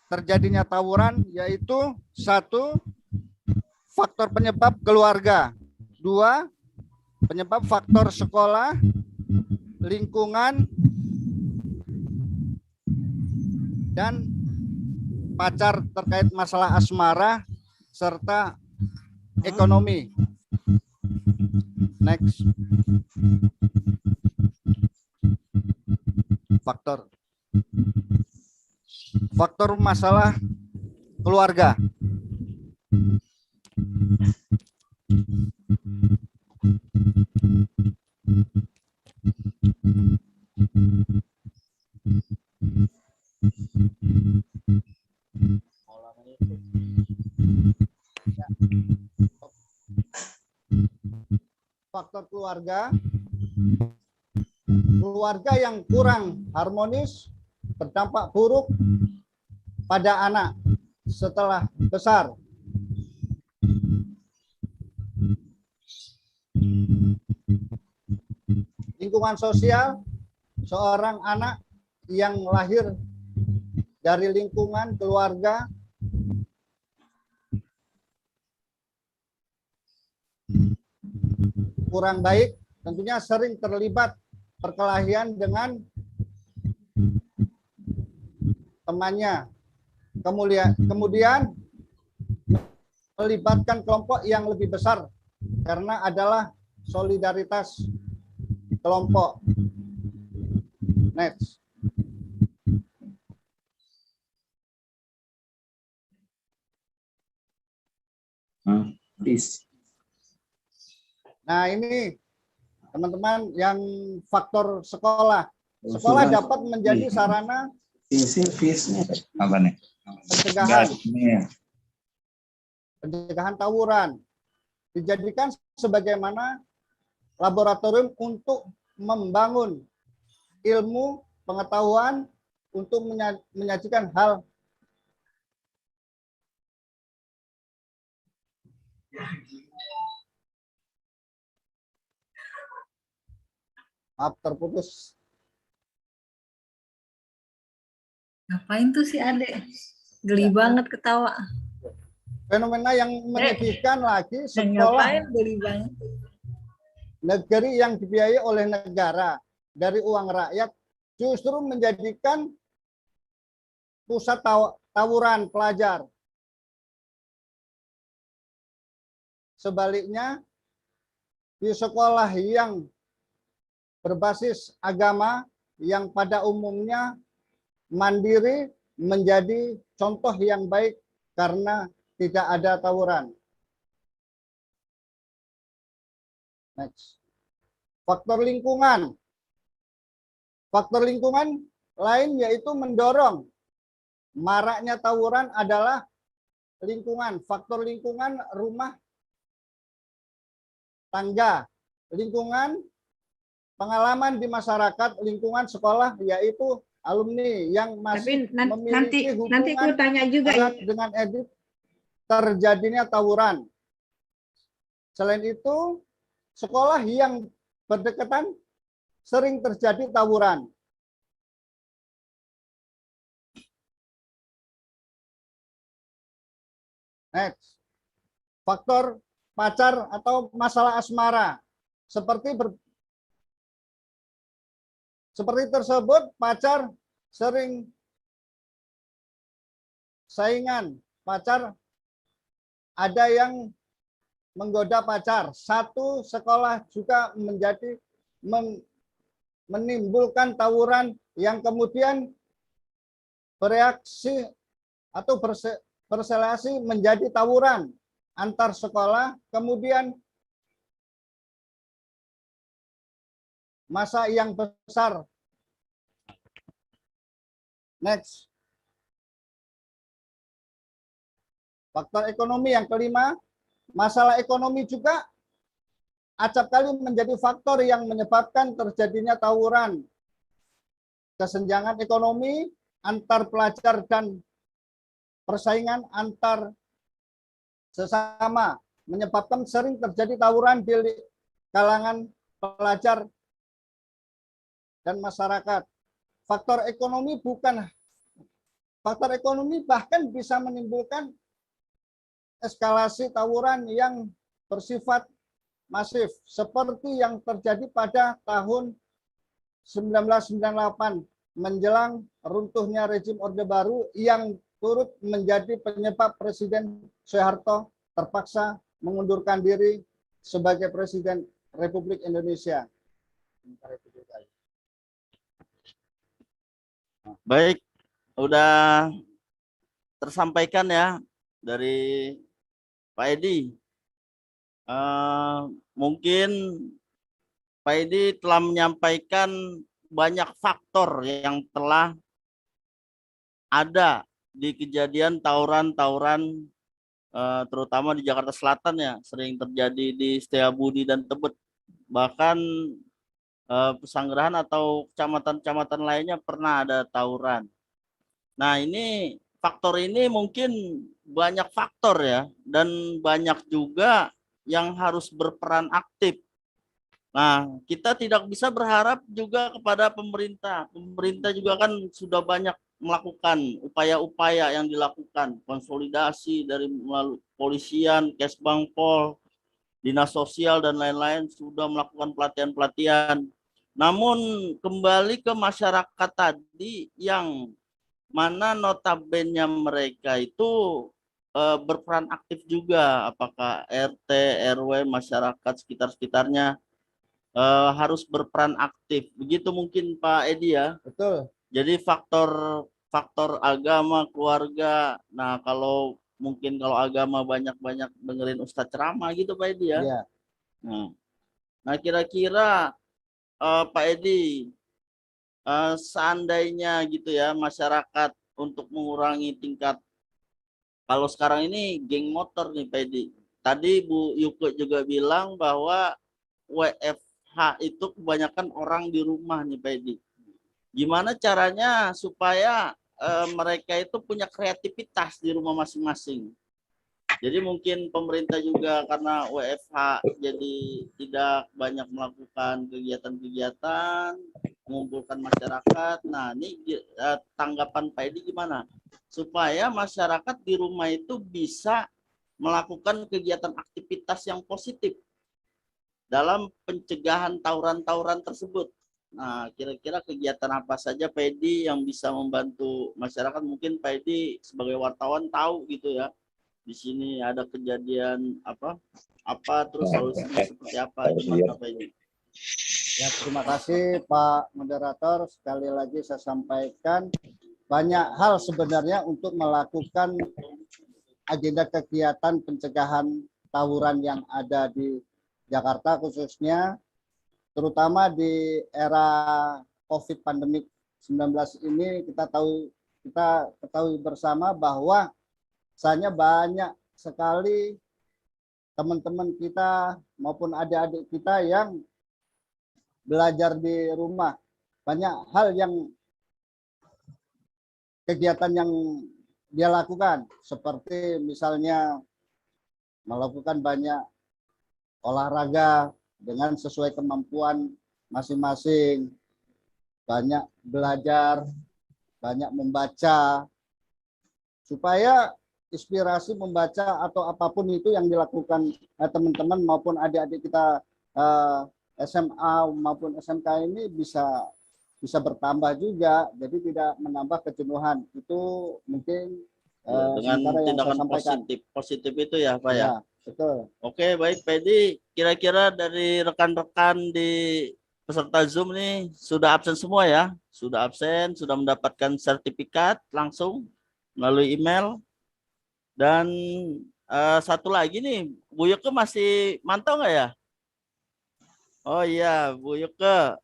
terjadinya tawuran, yaitu 1, faktor penyebab keluarga, 2, penyebab faktor sekolah, lingkungan, dan pacar terkait masalah asmara, serta ekonomi. Next. Faktor masalah keluarga. Faktor keluarga yang kurang harmonis berdampak buruk pada anak setelah besar. Lingkungan sosial, seorang anak yang lahir dari lingkungan keluarga kurang baik, tentunya sering terlibat perkelahian dengan temannya. Kemudian melibatkan kelompok yang lebih besar karena adalah solidaritas kelompok. Next. Nah, ini teman-teman yang faktor sekolah. Sekolah dapat menjadi sarana pencegahan tawuran. Dijadikan sebagaimana laboratorium untuk membangun ilmu pengetahuan untuk menyajikan hal terputus. Ngapain tuh si Adek? Geli banget ketawa. Fenomena yang menyedihkan lagi, Ngapain sekolah geli banget? negeri yang dibiayai oleh negara dari uang rakyat justru menjadikan pusat tawuran pelajar. Sebaliknya, di sekolah yang berbasis agama yang pada umumnya mandiri menjadi contoh yang baik karena tidak ada tawuran. Next. Faktor lingkungan. Faktor lingkungan lain yaitu mendorong maraknya tawuran adalah lingkungan. Faktor lingkungan rumah tangga, lingkungan pengalaman di masyarakat, lingkungan sekolah, yaitu alumni yang masih Tapi memiliki nanti aku hubungan tanya juga ya. erat dengan Edi terjadinya tawuran. Selain itu, sekolah yang berdekatan sering terjadi tawuran. Next. Faktor pacar atau masalah asmara. Seperti tersebut, pacar sering saingan. Pacar ada yang menggoda pacar. Satu sekolah juga menimbulkan tawuran yang kemudian bereaksi atau berselasi menjadi tawuran antar sekolah, kemudian masa yang besar. Next. Faktor ekonomi yang kelima, masalah ekonomi juga acap kali menjadi faktor yang menyebabkan terjadinya tawuran. Kesenjangan ekonomi antar pelajar dan persaingan antar sesama menyebabkan sering terjadi tawuran di kalangan pelajar dan masyarakat. Faktor ekonomi bahkan bisa menimbulkan eskalasi tawuran yang bersifat masif seperti yang terjadi pada tahun 1998 menjelang runtuhnya rezim Orde Baru yang turut menjadi penyebab Presiden Soeharto terpaksa mengundurkan diri sebagai Presiden Republik Indonesia. Baik, udah tersampaikan ya dari Pak Edi. Mungkin Pak Edi telah menyampaikan banyak faktor yang telah ada di kejadian tawuran-tawuran terutama di Jakarta Selatan ya, sering terjadi di Setiabudi dan Tebet. Bahkan Pesanggerahan atau kecamatan-kecamatan lainnya pernah ada tawuran. Nah, ini faktor ini mungkin banyak faktor ya, dan banyak juga yang harus berperan aktif. Nah, kita tidak bisa berharap juga kepada pemerintah. Pemerintah juga kan sudah banyak melakukan upaya-upaya yang dilakukan, konsolidasi dari melalui polisian, Kesbangpol, Dinas Sosial, dan lain-lain sudah melakukan pelatihan-pelatihan. Namun kembali ke masyarakat tadi yang mana notabene mereka itu berperan aktif juga, apakah RT, RW, masyarakat sekitar-sekitarnya harus berperan aktif. Begitu mungkin Pak Edi ya. Betul. Jadi faktor agama, keluarga. Nah, kalau mungkin kalau agama banyak-banyak dengerin Ustadz ceramah gitu Pak Edi ya. Iya. Nah, kira-kira Pak Edi, seandainya gitu ya masyarakat untuk mengurangi tingkat, kalau sekarang ini geng motor nih Pak Edi. Tadi Bu Yuke juga bilang bahwa WFH itu kebanyakan orang di rumah nih Pak Edi. Gimana caranya supaya mereka itu punya kreativitas di rumah masing-masing? Jadi mungkin pemerintah juga karena WFH jadi tidak banyak melakukan kegiatan-kegiatan, mengumpulkan masyarakat. Nah, ini tanggapan Pak Edi gimana? Supaya masyarakat di rumah itu bisa melakukan kegiatan aktivitas yang positif dalam pencegahan tawuran-tawuran tersebut. Nah, kira-kira kegiatan apa saja Pak Edi yang bisa membantu masyarakat? Mungkin Pak Edi sebagai wartawan tahu gitu ya. Di sini ada kejadian apa terus solusinya seperti apa? Gimana Pak Edi? Ya, terima kasih Pak Moderator. Sekali lagi saya sampaikan banyak hal sebenarnya untuk melakukan agenda kegiatan pencegahan tawuran yang ada di Jakarta khususnya, terutama di era COVID pandemik 19 ini. Kita ketahui bersama bahwa misalnya banyak sekali teman-teman kita maupun adik-adik kita yang belajar di rumah. Banyak hal yang kegiatan yang dia lakukan, seperti misalnya melakukan banyak olahraga dengan sesuai kemampuan masing-masing, banyak belajar, banyak membaca, supaya inspirasi membaca atau apapun itu yang dilakukan teman-teman maupun adik-adik kita SMA maupun SMK ini bisa bertambah juga, jadi tidak menambah kejenuhan. Itu mungkin dengan sementara yang saya tindakan sampaikan. positif itu ya Pak ya. Betul. Oke, baik Pak Edi, kira-kira dari rekan-rekan di peserta Zoom nih sudah absen semua ya? Sudah absen, sudah mendapatkan sertifikat langsung melalui email. Dan satu lagi nih, Bu Yuke masih mantau nggak ya? Oh iya, Bu Yuke.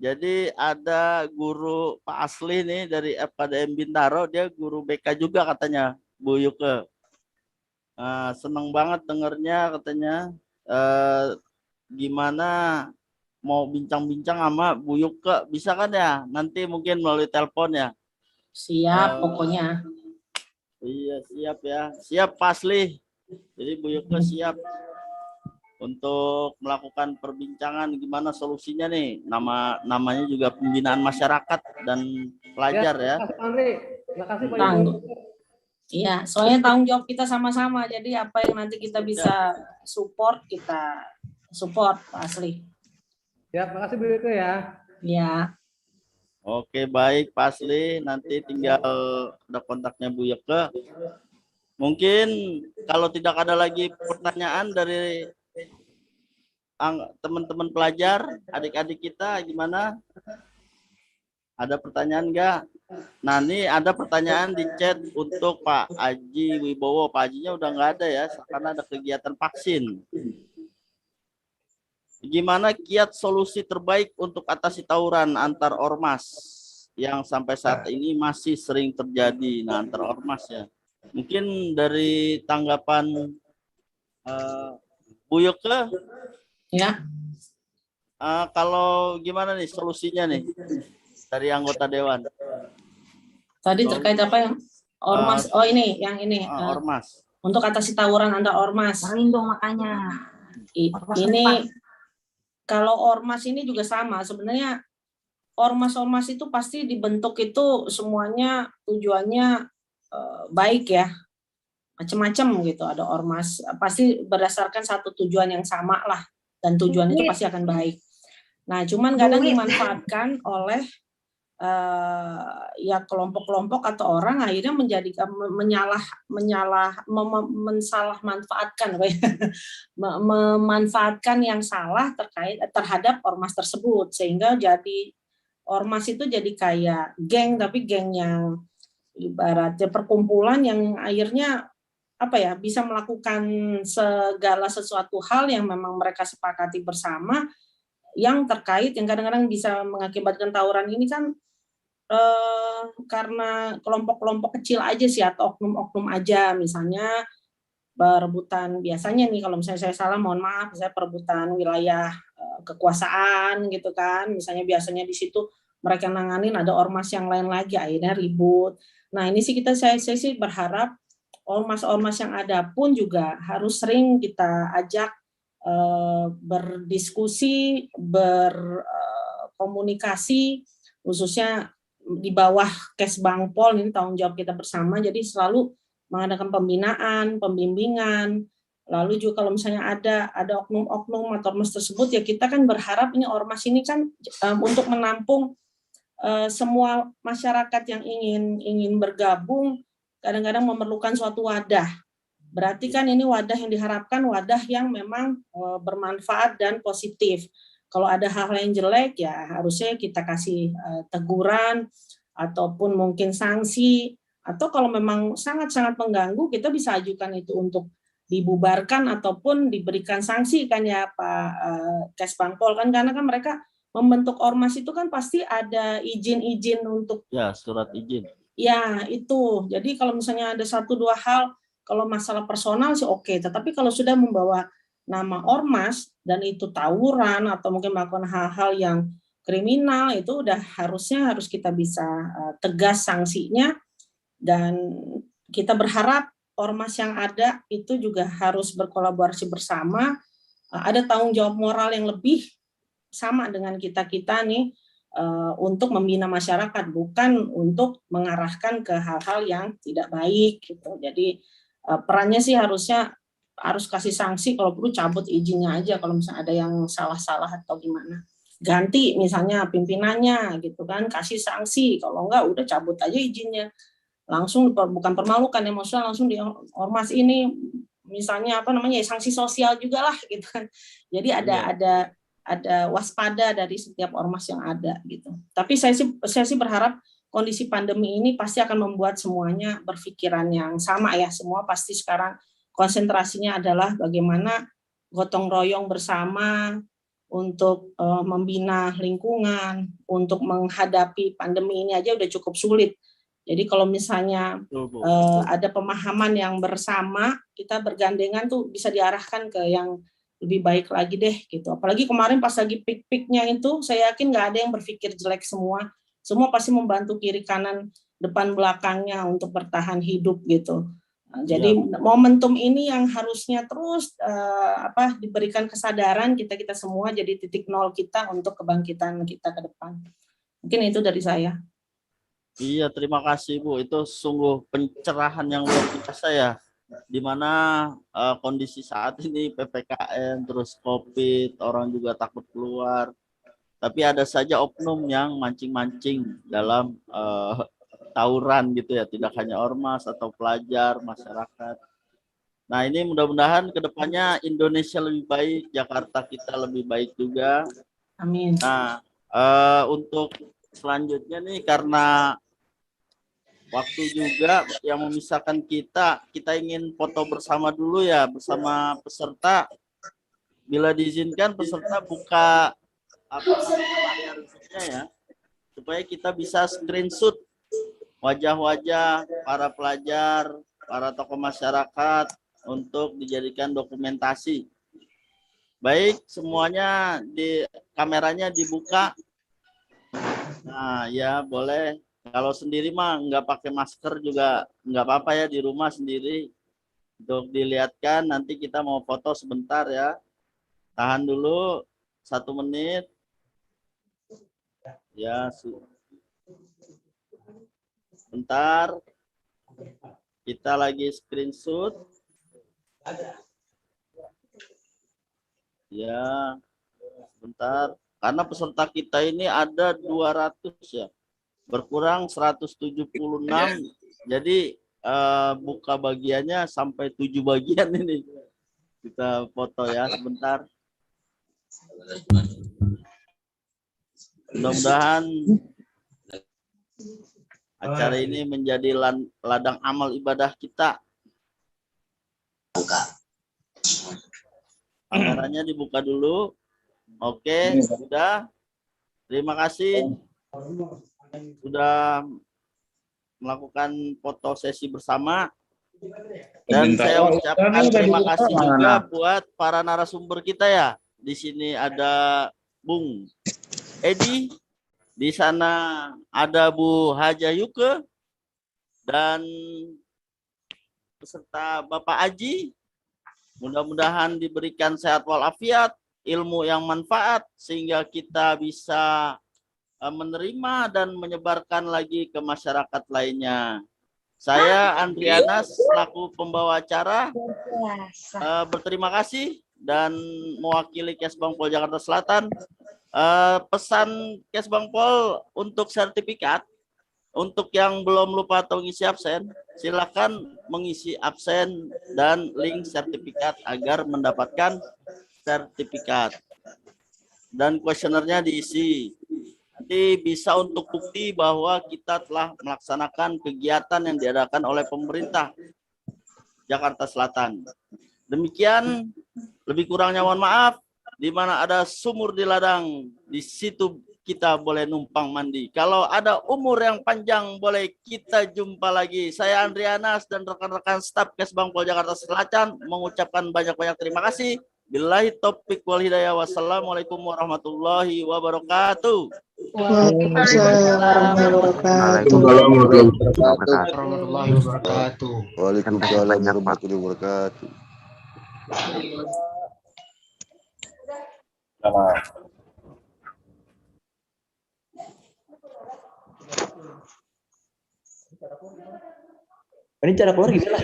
Jadi ada guru Pak Asli nih dari FKDM Bintaro, dia guru BK juga katanya, Bu Yuke. Seneng banget dengernya katanya. Gimana mau bincang-bincang sama Bu Yuke, bisa kan ya? Nanti mungkin melalui telepon ya. Siap pokoknya. Iya siap ya, siap Pak Asli. Jadi Bu Yuke siap untuk melakukan perbincangan gimana solusinya nih. Namanya juga pembinaan masyarakat dan pelajar ya. Terima kasih Pak Tanggung. Iya, soalnya tanggung jawab kita sama-sama. Jadi apa yang nanti kita bisa support, kita support Pak Asli. Ya, terima kasih Bu Yuke ya. Ya. Oke, baik Pak Asli. Nanti tinggal ada kontaknya Bu Yuke. Mungkin kalau tidak ada lagi pertanyaan dari teman-teman pelajar, adik-adik kita gimana? Ada pertanyaan enggak? Nah, ini ada pertanyaan di chat untuk Pak Aji Wibowo. Pak Ajinya udah nggak ada ya, karena ada kegiatan vaksin. Gimana kiat solusi terbaik untuk atasi tawuran antar ormas yang sampai saat ini masih sering terjadi? Nah, antar ormas ya. Mungkin dari tanggapan Bu Yuke. Ya. Kalau gimana nih solusinya nih dari anggota dewan? Tadi terkait apa yang ormas? Oh ini, yang ini. Ormas. Untuk atasi tawuran antar ormas. Lindung makanya. Ini kalau ormas ini juga sama. Sebenarnya ormas-ormas itu pasti dibentuk itu semuanya tujuannya baik ya. Macam-macam gitu. Ada ormas pasti berdasarkan satu tujuan yang sama lah. Dan tujuan itu pasti akan baik. Nah, cuman kadang dimanfaatkan oleh ya kelompok-kelompok atau orang akhirnya mensalah manfaatkan, memanfaatkan yang salah terhadap ormas tersebut, sehingga jadi ormas itu jadi kayak geng, tapi geng yang ibaratnya perkumpulan yang akhirnya apa ya, bisa melakukan segala sesuatu hal yang memang mereka sepakati bersama, yang terkait yang kadang-kadang bisa mengakibatkan tawuran ini kan karena kelompok-kelompok kecil aja sih, atau oknum-oknum aja, misalnya perebutan, biasanya nih kalau misalnya saya salah mohon maaf, saya perebutan wilayah kekuasaan gitu kan, misalnya biasanya di situ mereka nanganin, ada ormas yang lain lagi akhirnya ribut. Nah ini sih saya sih berharap ormas-ormas yang ada pun juga harus sering kita ajak berdiskusi, berkomunikasi, khususnya di bawah Kesbangpol, ini tanggung jawab kita bersama, jadi selalu mengadakan pembinaan, pembimbingan, lalu juga kalau misalnya ada oknum-oknum atau ormas tersebut, ya kita kan berharap ini ormas ini kan untuk menampung semua masyarakat yang ingin bergabung, kadang-kadang memerlukan suatu wadah. Berarti kan ini wadah yang diharapkan wadah yang memang bermanfaat dan positif. Kalau ada hal yang jelek ya harusnya kita kasih teguran ataupun mungkin sanksi, atau kalau memang sangat-sangat mengganggu kita bisa ajukan itu untuk dibubarkan ataupun diberikan sanksi kan ya Pak Kesbangpol kan, karena kan mereka membentuk ormas itu kan pasti ada izin-izin untuk ya surat izin. Ya, itu. Jadi kalau misalnya ada 1-2 hal, kalau masalah personal sih oke. Tetapi kalau sudah membawa nama ormas, dan itu tawuran, atau mungkin melakukan hal-hal yang kriminal, itu udah harus kita bisa tegas sanksinya, Dan kita berharap ormas yang ada itu juga harus berkolaborasi bersama, ada tanggung jawab moral yang lebih sama dengan kita-kita nih, untuk membina masyarakat, bukan untuk mengarahkan ke hal-hal yang tidak baik gitu. Jadi perannya sih harusnya harus kasih sanksi, kalau perlu cabut izinnya aja kalau misalnya ada yang salah-salah atau gimana. Ganti misalnya pimpinannya gitu kan, kasih sanksi, kalau enggak udah cabut aja izinnya. Langsung bukan permalukan emosional, langsung di ormas ini misalnya sanksi sosial juga lah gitu kan. Jadi ada waspada dari setiap ormas yang ada gitu. Tapi saya sih berharap kondisi pandemi ini pasti akan membuat semuanya berpikiran yang sama ya. Semua pasti sekarang konsentrasinya adalah bagaimana gotong royong bersama untuk membina lingkungan, untuk menghadapi pandemi ini aja udah cukup sulit. Jadi kalau misalnya ada pemahaman yang bersama, kita bergandengan tuh bisa diarahkan ke yang lebih baik lagi deh gitu. Apalagi kemarin pas lagi pik-piknya itu, saya yakin nggak ada yang berpikir jelek semua. Semua pasti membantu kiri kanan depan belakangnya untuk bertahan hidup gitu. Jadi momentum ini yang harusnya terus diberikan kesadaran kita semua, jadi titik nol kita untuk kebangkitan kita ke depan. Mungkin itu dari saya. Iya, terima kasih Bu. Itu sungguh pencerahan yang luar biasa ya. Di mana kondisi saat ini PPKM, terus COVID, orang juga takut keluar. Tapi ada saja oknum yang mancing-mancing dalam tawuran gitu ya, tidak hanya ormas atau pelajar, masyarakat. Nah ini mudah-mudahan kedepannya Indonesia lebih baik, Jakarta kita lebih baik juga. Amin. Nah untuk selanjutnya nih, karena waktu juga yang memisahkan kita ingin foto bersama dulu ya, bersama peserta. Bila diizinkan peserta buka layar Zoom-nya ya, supaya kita bisa screenshot wajah-wajah para pelajar, para tokoh masyarakat untuk dijadikan dokumentasi. Baik, semuanya kameranya dibuka. Nah, ya boleh. Kalau sendiri mah nggak pakai masker juga nggak apa-apa ya, di rumah sendiri. Untuk dilihatkan, nanti kita mau foto sebentar ya. Tahan dulu 1 menit. Ya, bentar, kita lagi screenshot. Ya, bentar. Karena peserta kita ini ada 200 ya, berkurang 176. Jadi buka bagiannya sampai 7 bagian ini. Kita foto ya sebentar. Mudah-mudahan acara ini menjadi ladang amal ibadah kita. Kameranya dibuka dulu. Oke, sudah. Terima kasih sudah melakukan foto sesi bersama. Dan saya ucapkan terima kasih juga buat para narasumber kita ya. Di sini ada Bung Edi, di sana ada Bu Haja Yuke, dan peserta Bapak Aji. Mudah-mudahan diberikan sehat walafiat, ilmu yang manfaat, sehingga kita bisa menerima dan menyebarkan lagi ke masyarakat lainnya. Saya Andriana selaku pembawa acara berterima kasih dan mewakili Kesbangpol Jakarta Selatan. Pesan Kesbangpol untuk sertifikat, untuk yang belum lupa atau ngisi absen, silakan mengisi absen dan link sertifikat agar mendapatkan sertifikat. Dan kuesionernya diisi. Nanti bisa untuk bukti bahwa kita telah melaksanakan kegiatan yang diadakan oleh pemerintah Jakarta Selatan. Demikian, lebih kurangnya mohon maaf. Di mana ada sumur di ladang, di situ kita boleh numpang mandi. Kalau ada umur yang panjang, boleh kita jumpa lagi. Saya Andrianas dan rekan-rekan staf Kesbangpol Jakarta Selatan mengucapkan banyak-banyak terima kasih. Billahi taufiq wal hidayah. Wassalamualaikum warahmatullahi wabarakatuh. Waalaikumsalam warahmatullahi Warahmatullahi wabarakatuh. Waalaikumsalam warahmatullahi wabarakatuh. Ini cara keluar gimana?